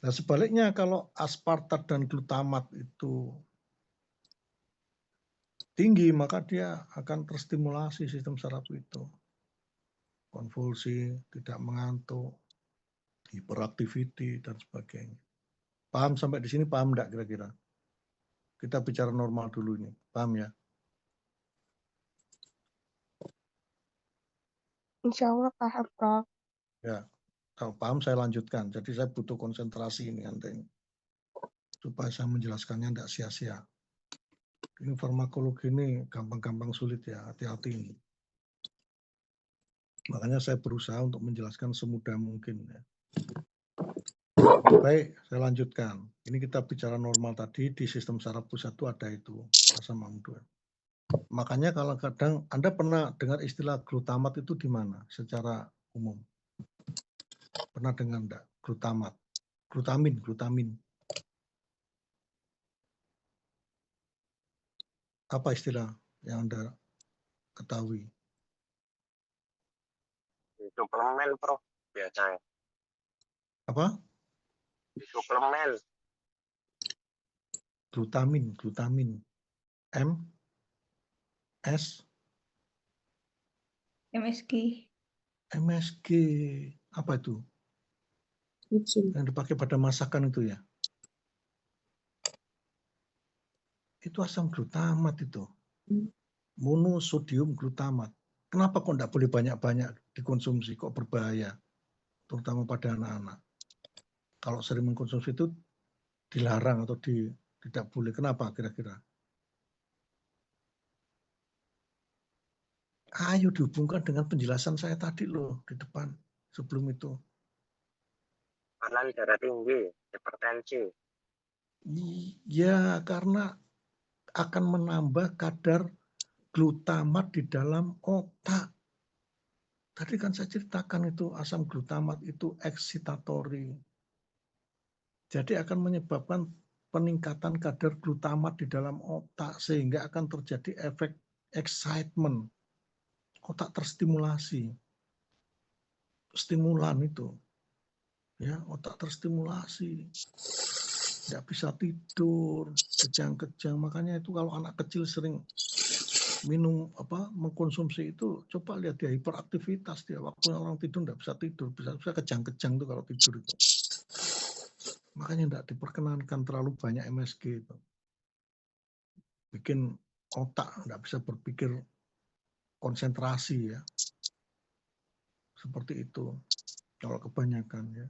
Nah sebaliknya kalau aspartat dan glutamat itu tinggi, maka dia akan terstimulasi sistem saraf itu. Konvulsi, tidak mengantuk, hiperaktiviti, dan sebagainya. Paham sampai di sini, paham enggak kira-kira? Kita bicara normal dulu ini, paham ya? Insya Allah paham, Prof. Ya, kalau paham saya lanjutkan. Jadi saya butuh konsentrasi ini nanti. Supaya saya menjelaskannya tidak sia-sia. Ini farmakologi ini gampang-gampang sulit ya, hati-hati ini. Makanya saya berusaha untuk menjelaskan semudah mungkin. Ya. Baik, saya lanjutkan. Ini kita bicara normal tadi, di sistem saraf pusat itu ada itu, asam amino. Makanya kalau kadang Anda pernah dengar istilah glutamat itu di mana secara umum? Pernah dengar enggak? Glutamat. Glutamin. Apa istilah yang Anda ketahui? Di suplemen, Prof, biasanya. Apa? Di suplemen. Glutamin. MSG. Apa itu? Yang dipakai pada masakan itu ya? Itu asam glutamat itu. Monosodium glutamat. Kenapa kok tidak boleh banyak-banyak dikonsumsi, kok berbahaya, terutama pada anak-anak. Kalau sering mengkonsumsi itu dilarang atau tidak boleh. Kenapa kira-kira? Ayo dihubungkan dengan penjelasan saya tadi loh di depan sebelum itu. Tekanan darah tinggi, hipertensi. Ya, karena akan menambah kadar glutamat di dalam otak. Tadi kan saya ceritakan itu asam glutamat itu excitatory. Jadi akan menyebabkan peningkatan kadar glutamat di dalam otak sehingga akan terjadi efek excitement. Otak terstimulasi. Stimulan itu. Ya, otak terstimulasi. Tidak bisa tidur, kejang-kejang. Makanya itu kalau anak kecil sering minum mengkonsumsi itu, coba lihat dia hiperaktivitas dia, waktu orang tidur tidak bisa tidur, bisa kejang-kejang tuh kalau tidur itu. Makanya tidak diperkenankan terlalu banyak MSG itu, bikin otak tidak bisa berpikir konsentrasi ya, seperti itu kalau kebanyakan ya.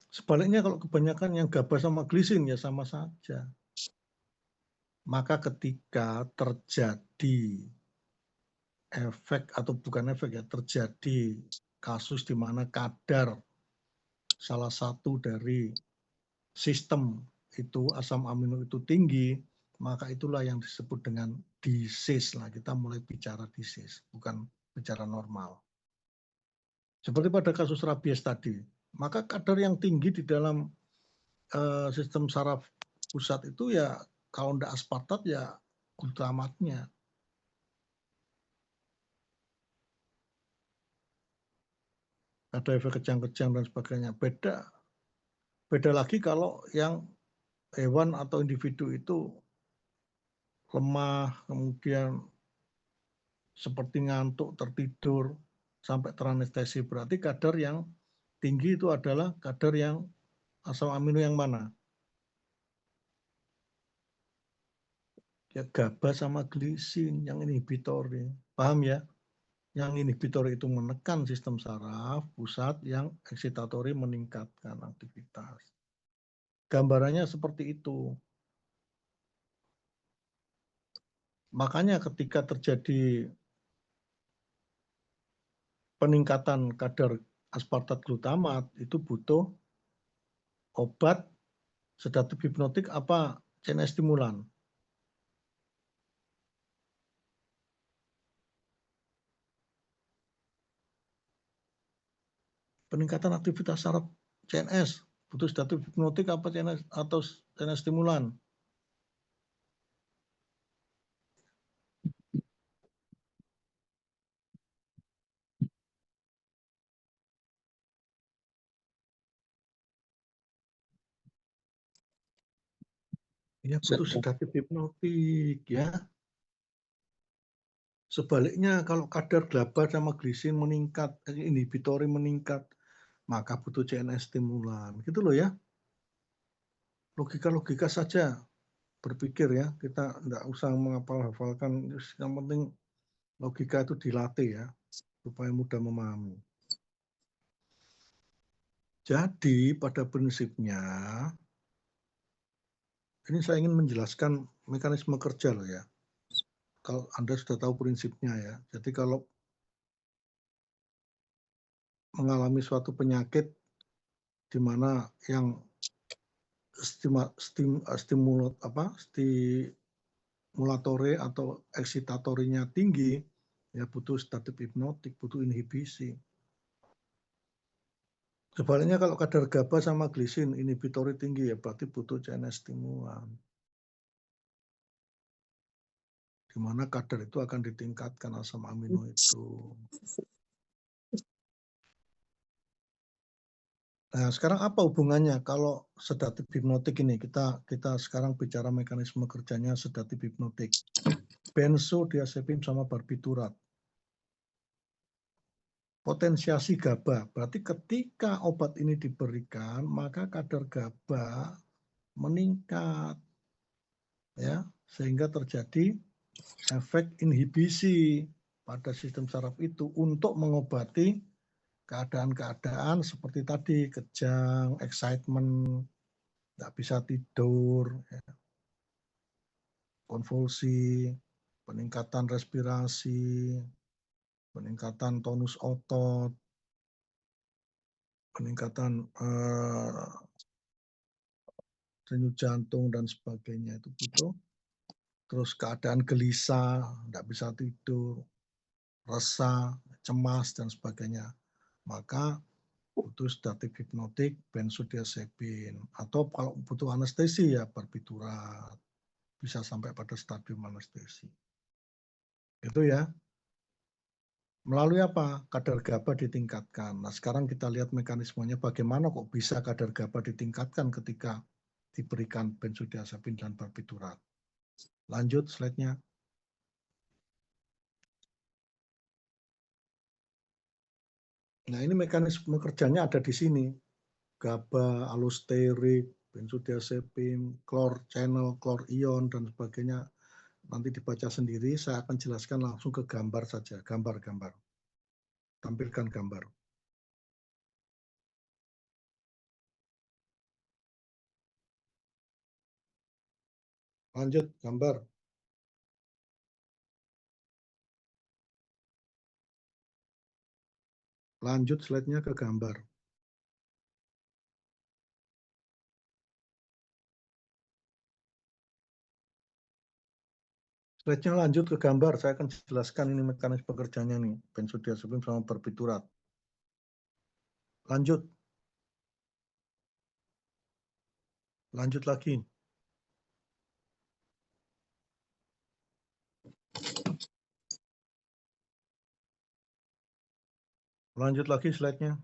Sebaliknya kalau kebanyakan yang GABA sama glisin ya sama saja. Maka ketika terjadi efek atau bukan efek ya, terjadi kasus di mana kadar salah satu dari sistem itu asam amino itu tinggi, maka itulah yang disebut dengan disease lah. Kita mulai bicara disease, bukan bicara normal. Seperti pada kasus rabies tadi, maka kadar yang tinggi di dalam sistem saraf pusat itu ya kalau tidak aspartat ya glutamatnya. Ada efek kejang-kejang dan sebagainya. Beda lagi kalau yang hewan atau individu itu lemah, kemudian seperti ngantuk, tertidur, sampai teranestesi. Berarti kadar yang tinggi itu adalah kadar yang asam amino yang mana? Ya GABA sama glisin yang inhibitor. Paham ya? Yang inhibitor itu menekan sistem saraf pusat, yang excitatory meningkatkan aktivitas. Gambarannya seperti itu. Makanya ketika terjadi peningkatan kadar aspartat glutamat itu butuh obat sedatif hipnotik apa CNS stimulan. Peningkatan aktivitas saraf CNS butuh sedatif hipnotik apa CNS atau CNS stimulan. Ya butuh sedatif hipnotik ya. Sebaliknya kalau kadar GABA sama glisin meningkat, inhibitori meningkat, maka butuh CNS stimulan. Gitu loh ya. Logika-logika saja berpikir ya. Kita tidak usah menghafal-hafalkan. Yang penting logika itu dilatih ya, supaya mudah memahami. Jadi pada prinsipnya, ini saya ingin menjelaskan mekanisme kerja loh ya. Kalau Anda sudah tahu prinsipnya ya. Jadi kalau mengalami suatu penyakit di mana yang stimulatore atau excitatorinya tinggi, ya butuh sedatif hipnotik, butuh inhibisi. Sebaliknya kalau kadar GABA sama glisin inhibitori tinggi ya berarti butuh CNS stimulan. Di mana kadar itu akan ditingkatkan asam amino itu. Nah, sekarang apa hubungannya kalau sedatif hipnotik ini? Kita sekarang bicara mekanisme kerjanya sedatif hipnotik. Benzodiazepin sama barbiturat. Potensiasi GABA. Berarti ketika obat ini diberikan, maka kadar GABA meningkat. Ya, sehingga terjadi efek inhibisi pada sistem saraf itu untuk mengobati keadaan-keadaan seperti tadi, kejang, excitement, nggak bisa tidur, ya, konvulsi, peningkatan respirasi, peningkatan tonus otot, peningkatan denyut jantung dan sebagainya itu butuh. Terus keadaan gelisah, nggak bisa tidur, resah, cemas dan sebagainya. Maka butuh sedatif hipnotik, benzodiazepin, atau kalau butuh anestesi ya barbiturat, bisa sampai pada stadium anestesi. Itu ya. Melalui apa? Kadar GABA ditingkatkan. Nah, sekarang kita lihat mekanismenya bagaimana kok bisa kadar GABA ditingkatkan ketika diberikan benzodiazepin dan barbiturat. Lanjut slide-nya. Nah, ini mekanisme kerjanya ada di sini. GABA, allosterik, benzodiazepin, klor channel, klor ion, dan sebagainya. Nanti dibaca sendiri, saya akan jelaskan langsung ke gambar saja, gambar-gambar. Tampilkan gambar. Lanjut, gambar. Lanjut slide-nya ke gambar. Slide-nya lanjut ke gambar, saya akan jelaskan ini mekanisme pekerjaannya nih, benzodiazepin sama barbiturat. Lanjut. Lanjut lagi. Lanjut lagi slide-nya.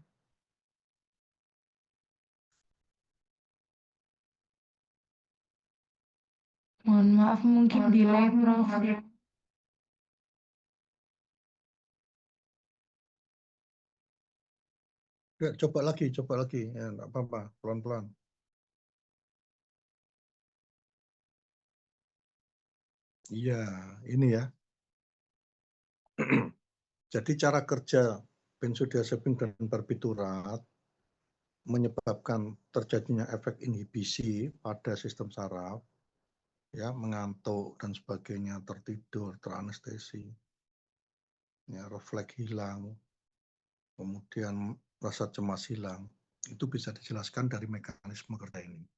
Mohon maaf mungkin delay, Prof. Ya, coba lagi. Ya, enggak apa-apa, pelan-pelan. Iya, ini ya. Jadi cara kerja benzodiazepin dan barbiturat menyebabkan terjadinya efek inhibisi pada sistem saraf, ya, mengantuk dan sebagainya, tertidur, teranestesi, ya, refleks hilang, kemudian rasa cemas hilang. Itu bisa dijelaskan dari mekanisme kerja ini.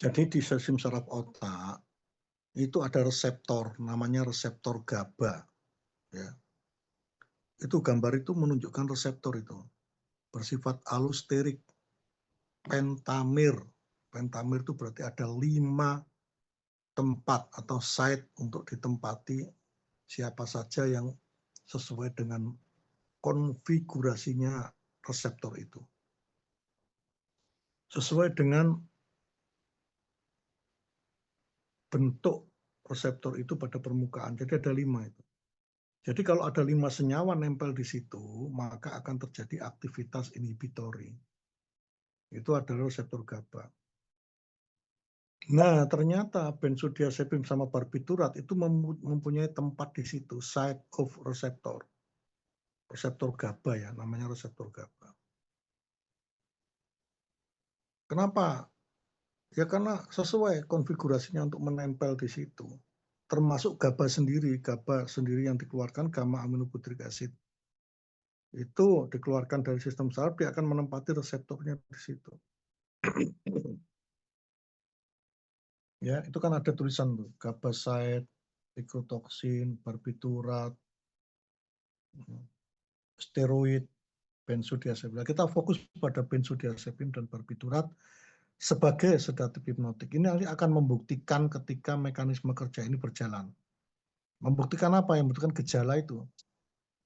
Jadi di sistem saraf otak itu ada reseptor, namanya reseptor GABA. Ya. Itu gambar itu menunjukkan reseptor itu bersifat allosterik, pentamir. Pentamir itu berarti ada 5 tempat atau site untuk ditempati siapa saja yang sesuai dengan konfigurasinya reseptor itu. Sesuai dengan bentuk reseptor itu pada permukaan. Jadi ada 5 itu. Jadi kalau ada 5 senyawa nempel di situ, maka akan terjadi aktivitas inhibitori. Itu adalah reseptor GABA. Nah, ternyata benzodiazepin sama barbiturat itu mempunyai tempat di situ, site of receptor. Reseptor GABA ya, namanya reseptor GABA. Kenapa? Ya karena sesuai konfigurasinya untuk menempel di situ. Termasuk GABA sendiri yang dikeluarkan gamma aminobutyric acid. Itu dikeluarkan dari sistem saraf, dia akan menempati reseptornya di situ. Ya, itu kan ada tulisan tuh, GABA site, mikrotoksin, barbiturat, steroid, benzodiazepin. Kita fokus pada benzodiazepin dan barbiturat sebagai sedatif hipnotik. Ini nanti akan membuktikan ketika mekanisme kerja ini berjalan. Membuktikan apa? Yang membuktikan gejala itu.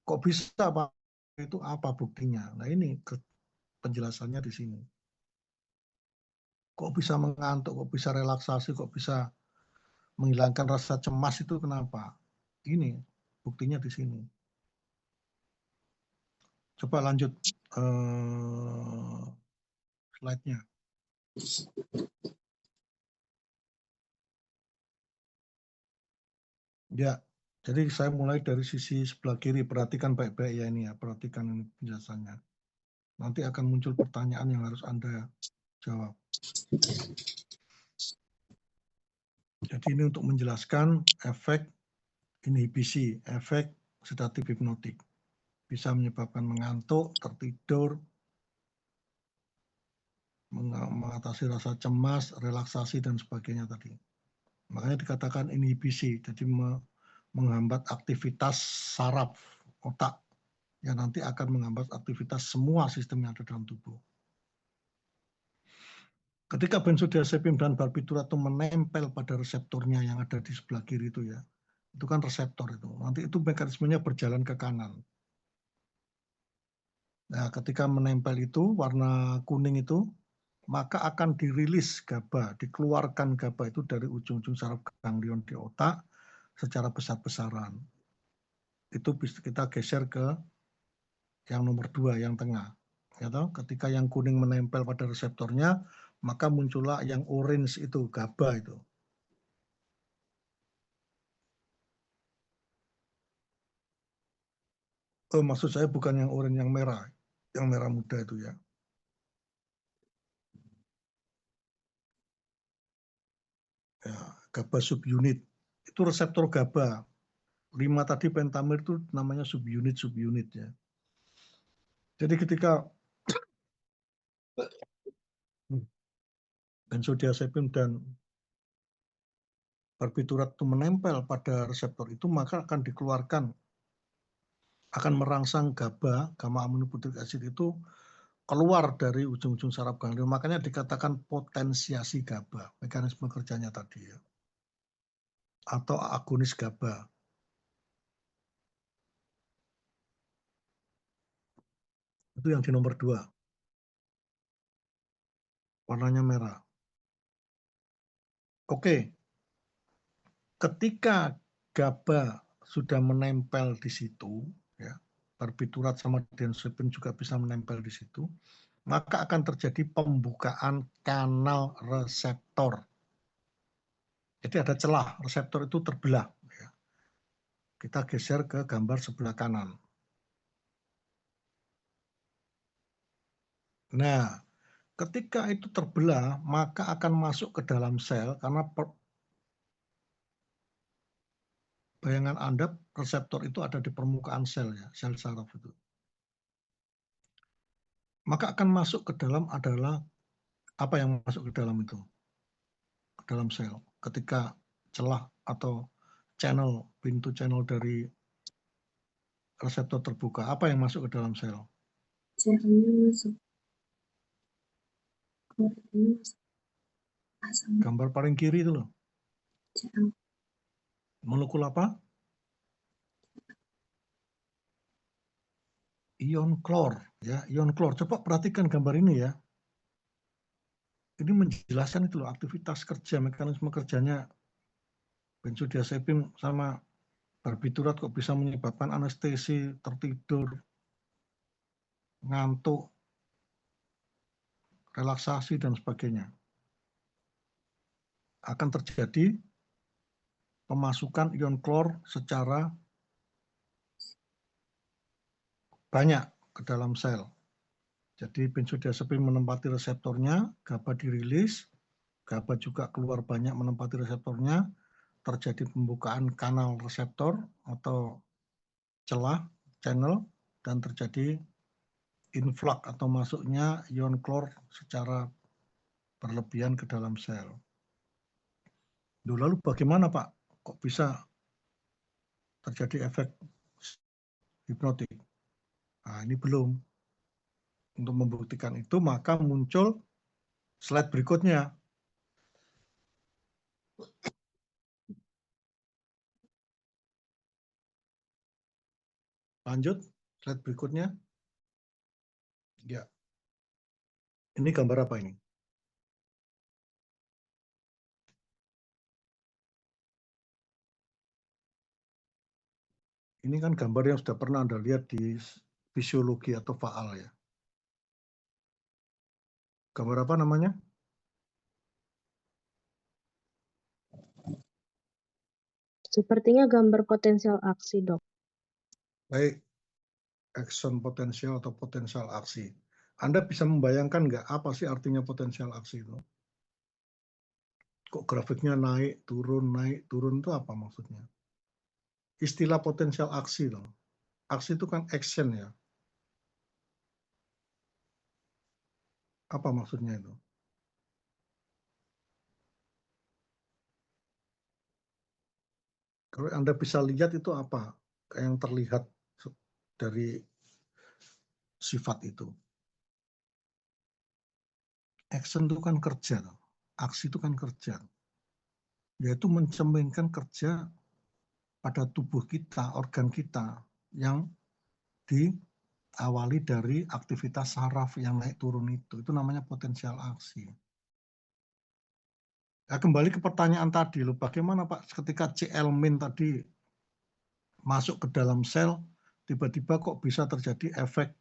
Kok bisa Pak? Itu apa buktinya? Nah ini penjelasannya di sini. Kok bisa mengantuk, kok bisa relaksasi, kok bisa menghilangkan rasa cemas itu kenapa? Ini buktinya di sini. Coba lanjut slide-nya. Ya, Jadi saya mulai dari sisi sebelah kiri, perhatikan baik-baik ya ini ya, perhatikan ini penjelasannya. Nanti akan muncul pertanyaan yang harus Anda jawab. Jadi ini untuk menjelaskan efek inhibisi, efek sedatif hipnotik. Bisa menyebabkan mengantuk, tertidur, mengatasi rasa cemas, relaksasi, dan sebagainya tadi. Makanya dikatakan inhibisi, jadi menghambat aktivitas saraf otak yang nanti akan menghambat aktivitas semua sistem yang ada dalam tubuh. Ketika benzodiazepin dan barbiturat itu menempel pada reseptornya yang ada di sebelah kiri itu ya, itu kan reseptor itu. Nanti itu mekanismenya berjalan ke kanan. Nah, ketika menempel itu warna kuning itu, maka akan dirilis GABA, dikeluarkan GABA itu dari ujung-ujung saraf ganglion di otak secara besar-besaran. Itu bisa kita geser ke yang nomor 2, yang tengah. Ya toh? Ketika yang kuning menempel pada reseptornya, maka muncullah yang orange itu, GABA itu. Oh, maksud saya bukan yang oranye, yang merah muda itu ya. Ya, GABA subunit. Itu reseptor GABA. 5 tadi pentamir itu namanya subunit ya. Jadi ketika benzodiazepin dan barbiturat itu menempel pada reseptor itu, maka akan dikeluarkan, akan merangsang GABA, gamma aminobutyric acid itu keluar dari ujung-ujung saraf ganglion. Makanya dikatakan potensiasi GABA, mekanisme kerjanya tadi ya. Atau agonis GABA. Itu yang di nomor 2. Warnanya merah. Oke. Ketika GABA sudah menempel di situ, ya, barbiturat sama benzodiazepin juga bisa menempel di situ, maka akan terjadi pembukaan kanal reseptor. Jadi ada celah, reseptor itu terbelah. Ya. Kita geser ke gambar sebelah kanan. Nah, ketika itu terbelah, maka akan masuk ke dalam sel, karena bayangan Anda, reseptor itu ada di permukaan sel, ya, sel saraf itu. Maka akan masuk ke dalam adalah, apa yang masuk ke dalam itu? Ke dalam sel. Ketika celah atau channel, pintu channel dari reseptor terbuka, apa yang masuk ke dalam sel? Selnya masuk. Keluarnya masuk. Asam Gambar paling kiri itu loh. CL. Molekul apa? Ion klor, ya, ion klor. Coba perhatikan gambar ini ya. Ini menjelaskan itu loh, aktivitas kerja, mekanisme kerjanya benzodiazepin sama barbiturat kok bisa menyebabkan anestesi, tertidur, ngantuk, relaksasi, dan sebagainya. Akan terjadi pemasukan ion klor secara banyak ke dalam sel. Jadi benzodiazepin menempati reseptornya, GABA dirilis, GABA juga keluar banyak menempati reseptornya, terjadi pembukaan kanal reseptor atau celah, channel, dan terjadi influx atau masuknya ion klor secara berlebihan ke dalam sel. Lalu bagaimana Pak? Kok bisa terjadi efek hipnotik? Nah, ini belum. Untuk membuktikan itu, maka muncul slide berikutnya. Lanjut, slide berikutnya. Ya. Ini gambar apa ini? Ini kan gambar yang sudah pernah Anda lihat di fisiologi atau faal ya. Gambar apa namanya? Sepertinya gambar potensial aksi, Dok. Baik, action potensial atau potensial aksi. Anda bisa membayangkan nggak apa sih artinya potensial aksi itu? Kok grafiknya naik, turun itu apa maksudnya? Istilah potensial aksi loh. Aksi itu kan action ya. Apa maksudnya itu? Kalau Anda bisa lihat itu apa yang terlihat dari sifat itu. Action itu kan kerja, aksi itu kan kerja. Yaitu mencerminkan kerja pada tubuh kita, organ kita yang diawali dari aktivitas saraf yang naik turun itu. Itu namanya potensial aksi. Nah, kembali ke pertanyaan tadi, loh, bagaimana Pak ketika CL-min tadi masuk ke dalam sel, tiba-tiba kok bisa terjadi efek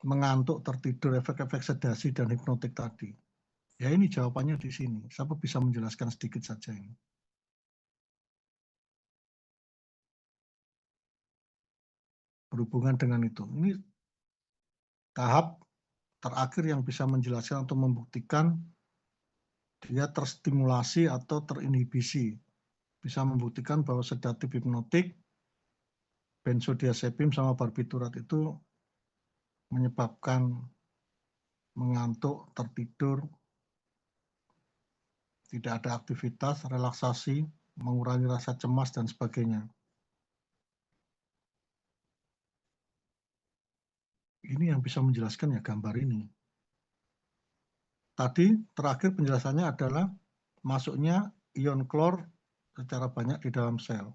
mengantuk, tertidur, efek-efek sedasi dan hipnotik tadi? Ya ini jawabannya di sini. Siapa bisa menjelaskan sedikit saja ini? Berhubungan dengan itu. Ini tahap terakhir yang bisa menjelaskan atau membuktikan dia terstimulasi atau terinhibisi. Bisa membuktikan bahwa sedatif hipnotik, benzodiazepin sama barbiturat itu menyebabkan mengantuk, tertidur, tidak ada aktivitas, relaksasi, mengurangi rasa cemas, dan sebagainya. Ini yang bisa menjelaskan ya gambar ini. Tadi terakhir penjelasannya adalah masuknya ion klor secara banyak di dalam sel.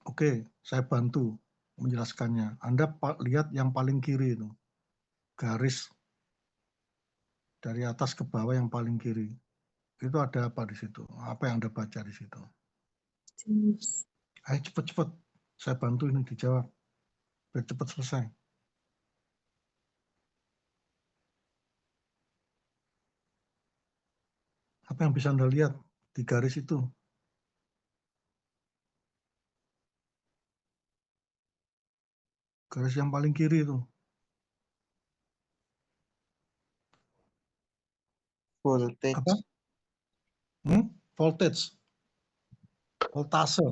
Oke, saya bantu menjelaskannya. Anda lihat yang paling kiri itu. Garis dari atas ke bawah yang paling kiri. Itu ada apa di situ? Apa yang Anda baca di situ? Jenis. Ayo cepat-cepat. Saya bantu ini dijawab. Biar cepat selesai. Apa yang bisa Anda lihat di garis itu? Garis yang paling kiri itu. Voltage. Apa? Voltage. Voltase.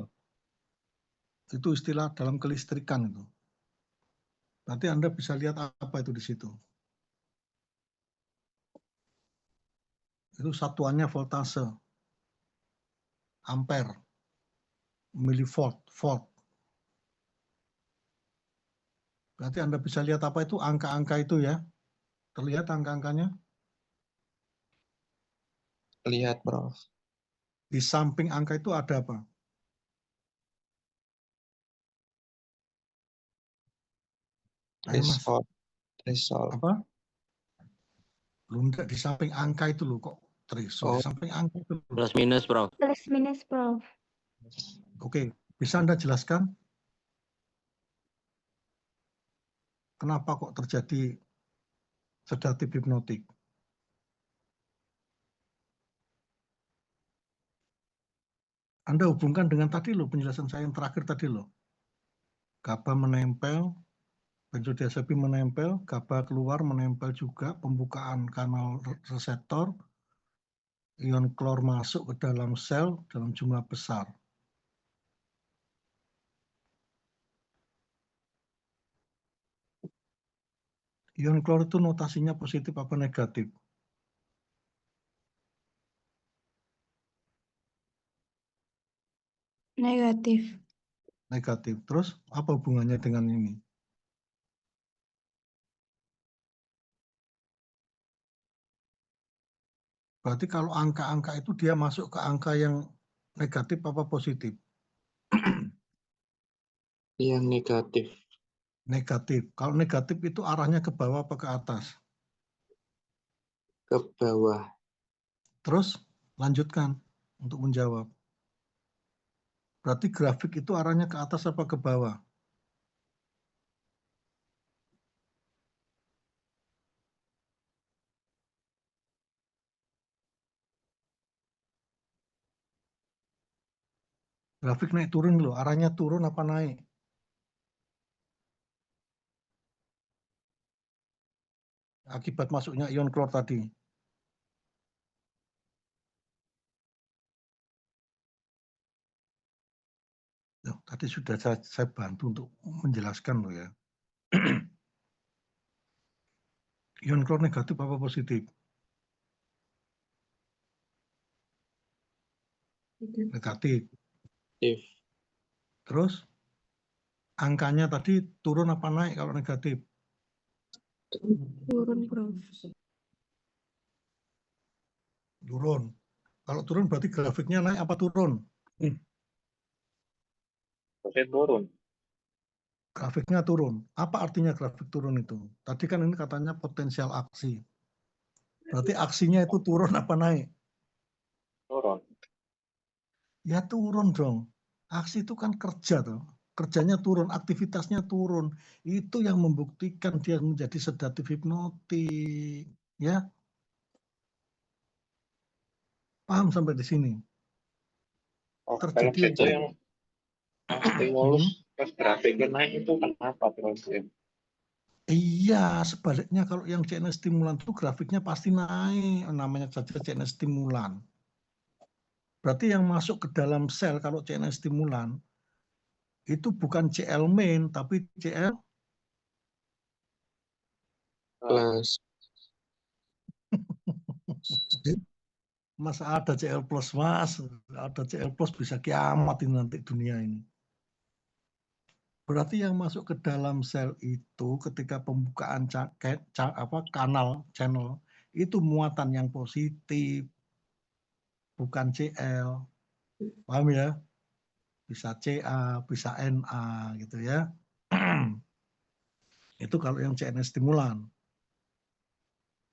Itu istilah dalam kelistrikan itu. Nanti Anda bisa lihat apa itu di situ. Itu satuannya voltase. Ampere. Milivolt. Volt. Berarti Anda bisa lihat apa itu angka-angka itu ya. Terlihat angka-angkanya? Lihat, Prof. Di samping angka itu ada apa? Ayo Mas. Threshold. Apa? Belum di samping angka itu loh kok. Threshold. Di samping angka itu loh. Plus minus, Prof. Plus minus, Prof. Oke, bisa Anda jelaskan kenapa kok terjadi sedatif hipnotik? Anda hubungkan dengan tadi loh, penjelasan saya yang terakhir tadi loh. GABA menempel, benzodiazepin menempel, GABA keluar menempel juga, pembukaan kanal reseptor, ion klor masuk ke dalam sel dalam jumlah besar. Ion klor itu notasinya positif apa negatif? Negatif. Negatif. Terus apa hubungannya dengan ini? Berarti kalau angka-angka itu dia masuk ke angka yang negatif apa positif? Yang negatif. Negatif. Kalau negatif itu arahnya ke bawah apa ke atas? Ke bawah. Terus lanjutkan untuk menjawab. Berarti grafik itu arahnya ke atas apa ke bawah? Grafik naik turun loh, arahnya turun apa naik? Akibat masuknya ion klor tadi. Loh, tadi sudah saya bantu untuk menjelaskan loh ya. Ion klor negatif apa positif? Negatif. If Terus angkanya tadi turun apa naik kalau negatif? Turun, Prof. Turun. Kalau turun berarti grafiknya naik apa turun? Oke, turun. Grafiknya turun. Apa artinya grafik turun itu? Tadi kan ini katanya potensial aksi. Berarti aksinya itu turun apa naik? Turun. Ya turun dong. Aksi itu kan kerja tuh. Kerjanya turun, aktivitasnya turun. Itu yang membuktikan dia menjadi sedatif hipnotik. Ya, paham sampai di sini? Oh, kalau Terjadi gitu yang stimulus terus grafiknya naik itu kenapa terus? Iya, sebaliknya kalau yang CNS stimulan itu grafiknya pasti naik, namanya saja CNS stimulan. Berarti yang masuk ke dalam sel kalau CNS stimulan itu bukan CL main tapi CL plus Mas ada CL plus Mas, ada CL plus bisa kiamat ini nanti dunia ini. Berarti yang masuk ke dalam sel itu ketika pembukaan kanal channel itu muatan yang positif, bukan CL. Paham ya? Bisa CA, bisa NA gitu ya. Itu kalau yang CNS stimulan.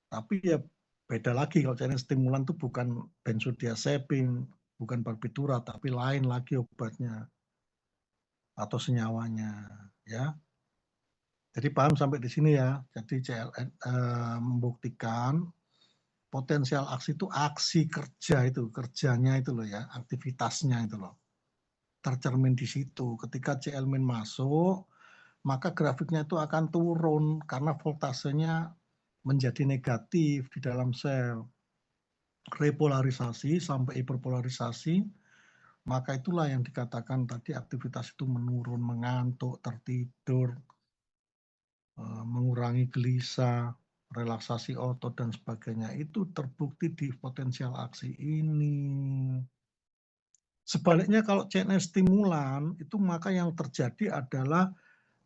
Tapi ya beda lagi kalau CNS stimulan itu bukan benzodiazepin, bukan barbiturate, tapi lain lagi obatnya atau senyawanya ya. Jadi paham sampai di sini ya. Jadi CLN membuktikan potensial aksi itu aksi kerja itu, kerjanya itu loh ya, aktivitasnya itu loh. Tercermin di situ. Ketika CL-min masuk, maka grafiknya itu akan turun karena voltasenya menjadi negatif di dalam sel. Repolarisasi sampai hiperpolarisasi, maka itulah yang dikatakan tadi aktivitas itu menurun, mengantuk, tertidur, mengurangi gelisah, relaksasi otot dan sebagainya. Itu terbukti di potensial aksi ini. Sebaliknya kalau CNS stimulan itu maka yang terjadi adalah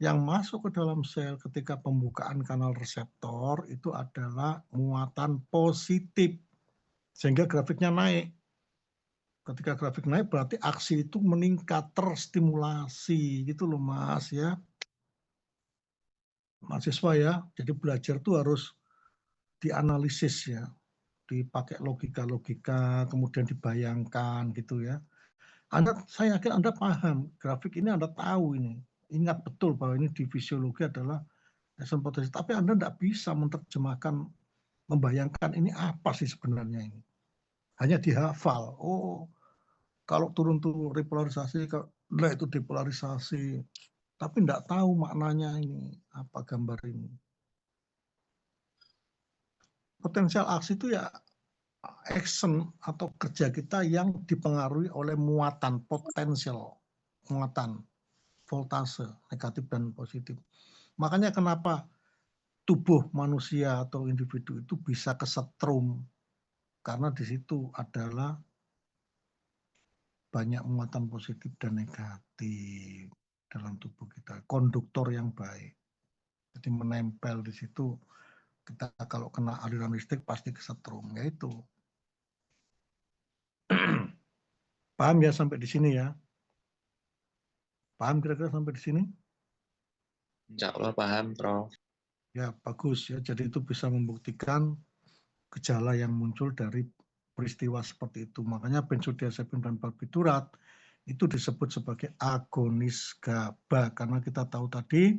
yang masuk ke dalam sel ketika pembukaan kanal reseptor itu adalah muatan positif sehingga grafiknya naik. Ketika grafik naik berarti aksi itu meningkat, terstimulasi gitu loh Mas ya. Mahasiswa ya, jadi belajar tuh harus dianalisis ya, dipakai logika-logika, kemudian dibayangkan gitu ya. Saya yakin Anda paham, grafik ini Anda tahu ini. Ingat betul bahwa ini di fisiologi adalah potensi, tapi Anda tidak bisa menerjemahkan, membayangkan ini apa sih sebenarnya ini. Hanya dihafal, oh kalau turun tuh repolarisasi, kalau itu depolarisasi, tapi tidak tahu maknanya ini, apa gambar ini. Potensial aksi itu ya action atau kerja kita yang dipengaruhi oleh muatan potensial, muatan voltase negatif dan positif. Makanya kenapa tubuh manusia atau individu itu bisa kesetrum karena di situ adalah banyak muatan positif dan negatif dalam tubuh kita, konduktor yang baik. Jadi menempel di situ, kita kalau kena aliran listrik pasti kesetrum, yaitu. Paham ya sampai di sini ya? Paham kira-kira sampai di sini? Insya Allah paham, Prof. Ya, bagus ya. Jadi itu bisa membuktikan gejala yang muncul dari peristiwa seperti itu. Makanya benzodiazepin dan barbiturate itu disebut sebagai agonis GABA karena kita tahu tadi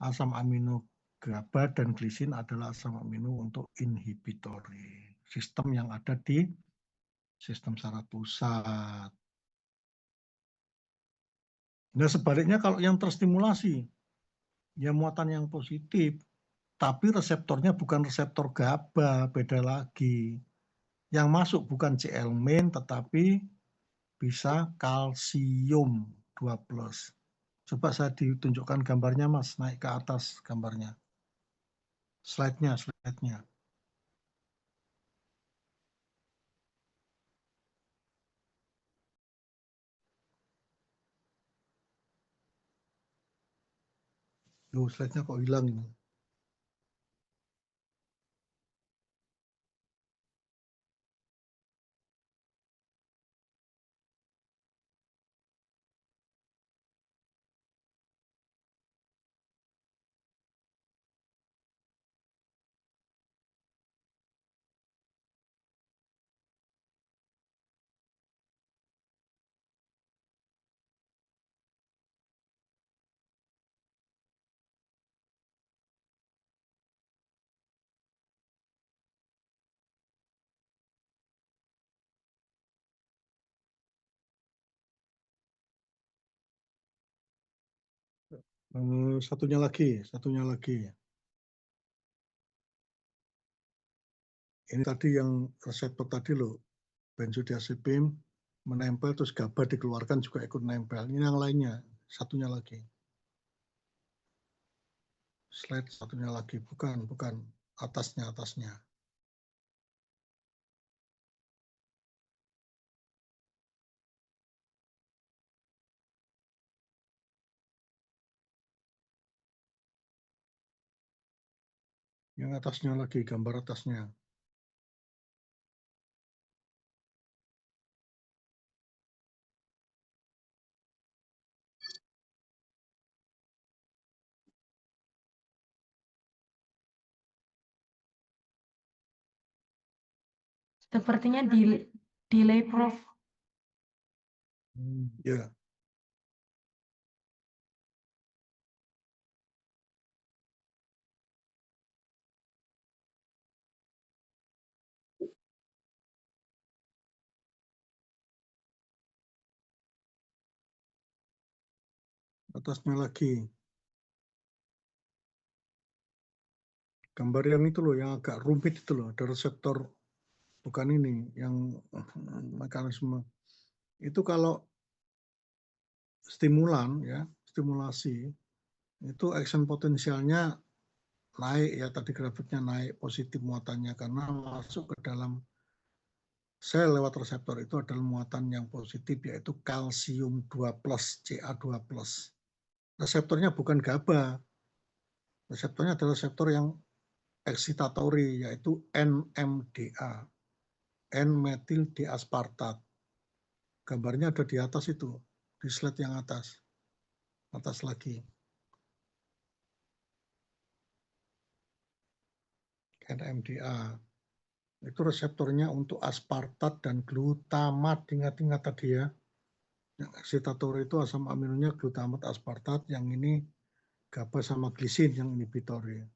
asam amino GABA dan glisin adalah asam amino untuk inhibitori, sistem yang ada di sistem saraf pusat. Nah, sebaliknya kalau yang terstimulasi, ya muatan yang positif, tapi reseptornya bukan reseptor GABA, beda lagi. Yang masuk bukan Cl main, tetapi bisa kalsium 2+. Coba saya ditunjukkan gambarnya, Mas. Naik ke atas gambarnya. Slide-nya. Loh, slide-nya kok hilang ini? Satunya lagi. Ini tadi yang reseptor tadi loh, benzodiazepin menempel terus GABA dikeluarkan juga ikut nempel. Ini yang lainnya, satunya lagi. Slide satunya lagi, bukan atasnya. Yang atasnya lagi, gambar atasnya. Sepertinya delay, Prof. Ya. Atasnya lagi. Gambar yang itu loh, yang agak rumit itu loh, ada reseptor, bukan ini, yang mekanisme. Itu kalau stimulan, ya, stimulasi, itu action potensialnya naik, ya, tadi grafiknya naik, positif muatannya, karena masuk ke dalam sel lewat reseptor itu adalah muatan yang positif, yaitu kalsium 2+, Ca2+. Reseptornya bukan GABA, reseptornya adalah reseptor yang excitatory, yaitu NMDA, N-metil diaspartat. Gambarnya ada di atas itu, di slide yang atas lagi. NMDA itu reseptornya untuk aspartat dan glutamat. Ingat-ingat tadi ya, yang excitatory itu asam aminonya glutamat aspartat, yang ini GABA sama glisin yang inhibitor ya.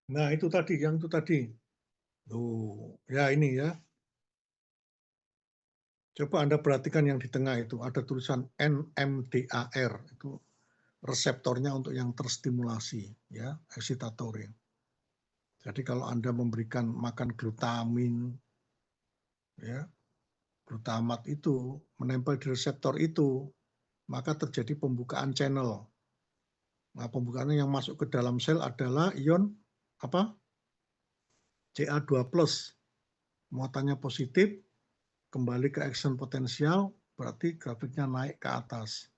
Nah, itu tadi, yang itu tadi. Tuh, ya ini ya. Coba Anda perhatikan yang di tengah itu, ada tulisan NMDAR, itu reseptornya untuk yang terstimulasi, ya, excitatory. Jadi kalau Anda memberikan makan glutamin, ya, glutamat itu menempel di reseptor itu, maka terjadi pembukaan channel. Nah, pembukaannya yang masuk ke dalam sel adalah ion apa? Ca2+. Muatannya positif, kembali ke action potensial, berarti grafiknya naik ke atas.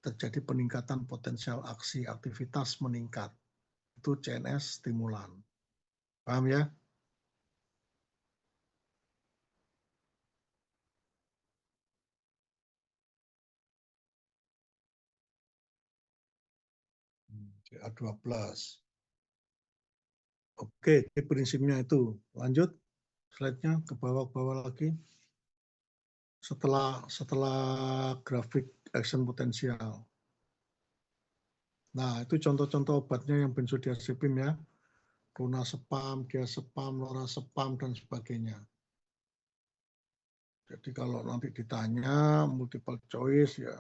Terjadi peningkatan potensial aksi, aktivitas meningkat. Itu CNS stimulan. Paham ya? Ca12. Oke, prinsipnya itu. Lanjut slide-nya ke bawah-bawah lagi. setelah grafik action potensial. Nah, itu contoh-contoh obatnya yang benzodiazepin ya. Clonazepam, diazepam, lorazepam, dan sebagainya. Jadi kalau nanti ditanya multiple choice ya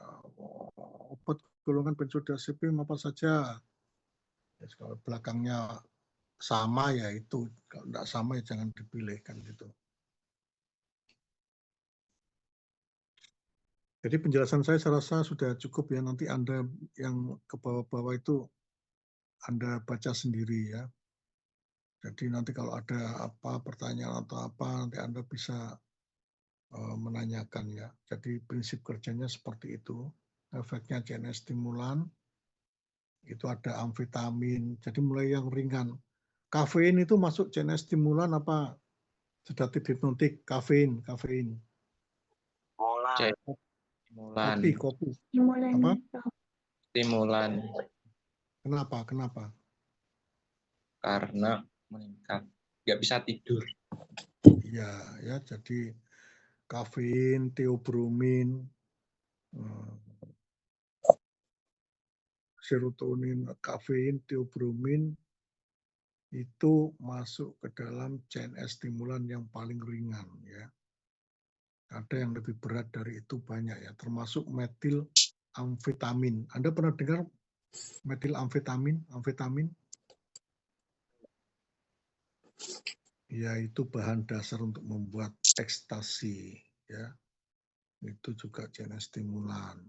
obat golongan benzodiazepin apa saja. Ya, kalau belakangnya sama ya itu, kalau tidak sama ya jangan dipilih kan gitu. Jadi penjelasan saya rasa sudah cukup ya, nanti Anda yang ke bawah-bawah itu Anda baca sendiri ya. Jadi nanti kalau ada apa pertanyaan atau apa nanti Anda bisa menanyakan ya. Jadi prinsip kerjanya seperti itu. Efeknya CNS stimulan, itu ada amfetamin. Jadi mulai yang ringan. Kafein itu masuk CNS stimulan apa sedatif hipnotik? Kafein. Cek stimulan. Kopi. Stimulan, Apa? Prof. Stimulan Kenapa? karena meningkat. Nggak bisa tidur. Iya, ya. Jadi kafein, teobromin, serotonin, kafein, teobromin itu masuk ke dalam CNS stimulan yang paling ringan ya. Ada yang lebih berat dari itu banyak ya, termasuk metil amfetamin. Anda pernah dengar metil amfetamin? Ya, itu bahan dasar untuk membuat ekstasi ya. Itu juga CNS stimulan.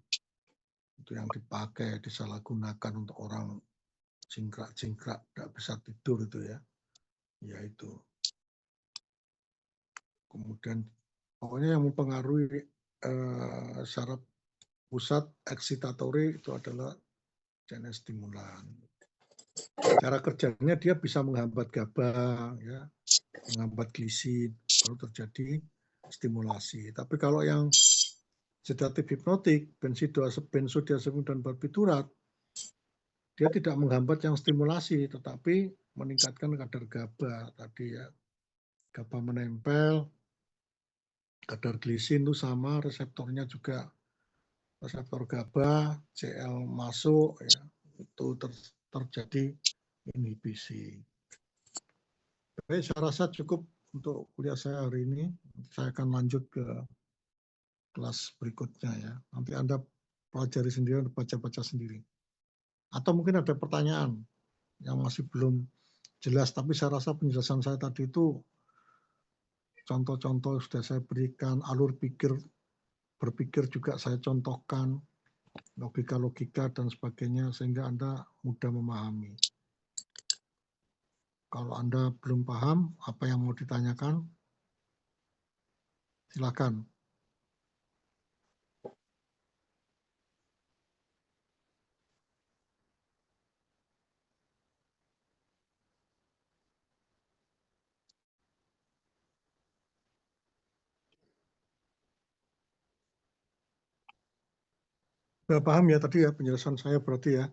Itu yang dipakai, disalahgunakan untuk orang cingkrak, tidak bisa tidur itu ya. Ya itu. Kemudian pokoknya yang mempengaruhi saraf pusat eksitatori itu adalah CNS stimulan. Cara kerjanya dia bisa menghambat GABA, ya, menghambat glisin, baru terjadi stimulasi. Tapi kalau yang sedatif hipnotik, benzodiazepin dan barbiturat, dia tidak menghambat yang stimulasi, tetapi meningkatkan kadar GABA tadi ya. GABA menempel, kadar glisin itu sama, reseptornya juga reseptor GABA, CL masuk, ya, itu terjadi inhibisi. Baik, saya rasa cukup untuk kuliah saya hari ini. Saya akan lanjut ke kelas berikutnya ya. Nanti Anda pelajari sendiri, baca-baca sendiri. Atau mungkin ada pertanyaan yang masih belum jelas, tapi saya rasa penjelasan saya tadi itu contoh-contoh sudah saya berikan, alur berpikir juga saya contohkan, logika-logika dan sebagainya, sehingga Anda mudah memahami. Kalau Anda belum paham apa yang mau ditanyakan, silakan. Sudah paham ya tadi ya penjelasan saya berarti ya?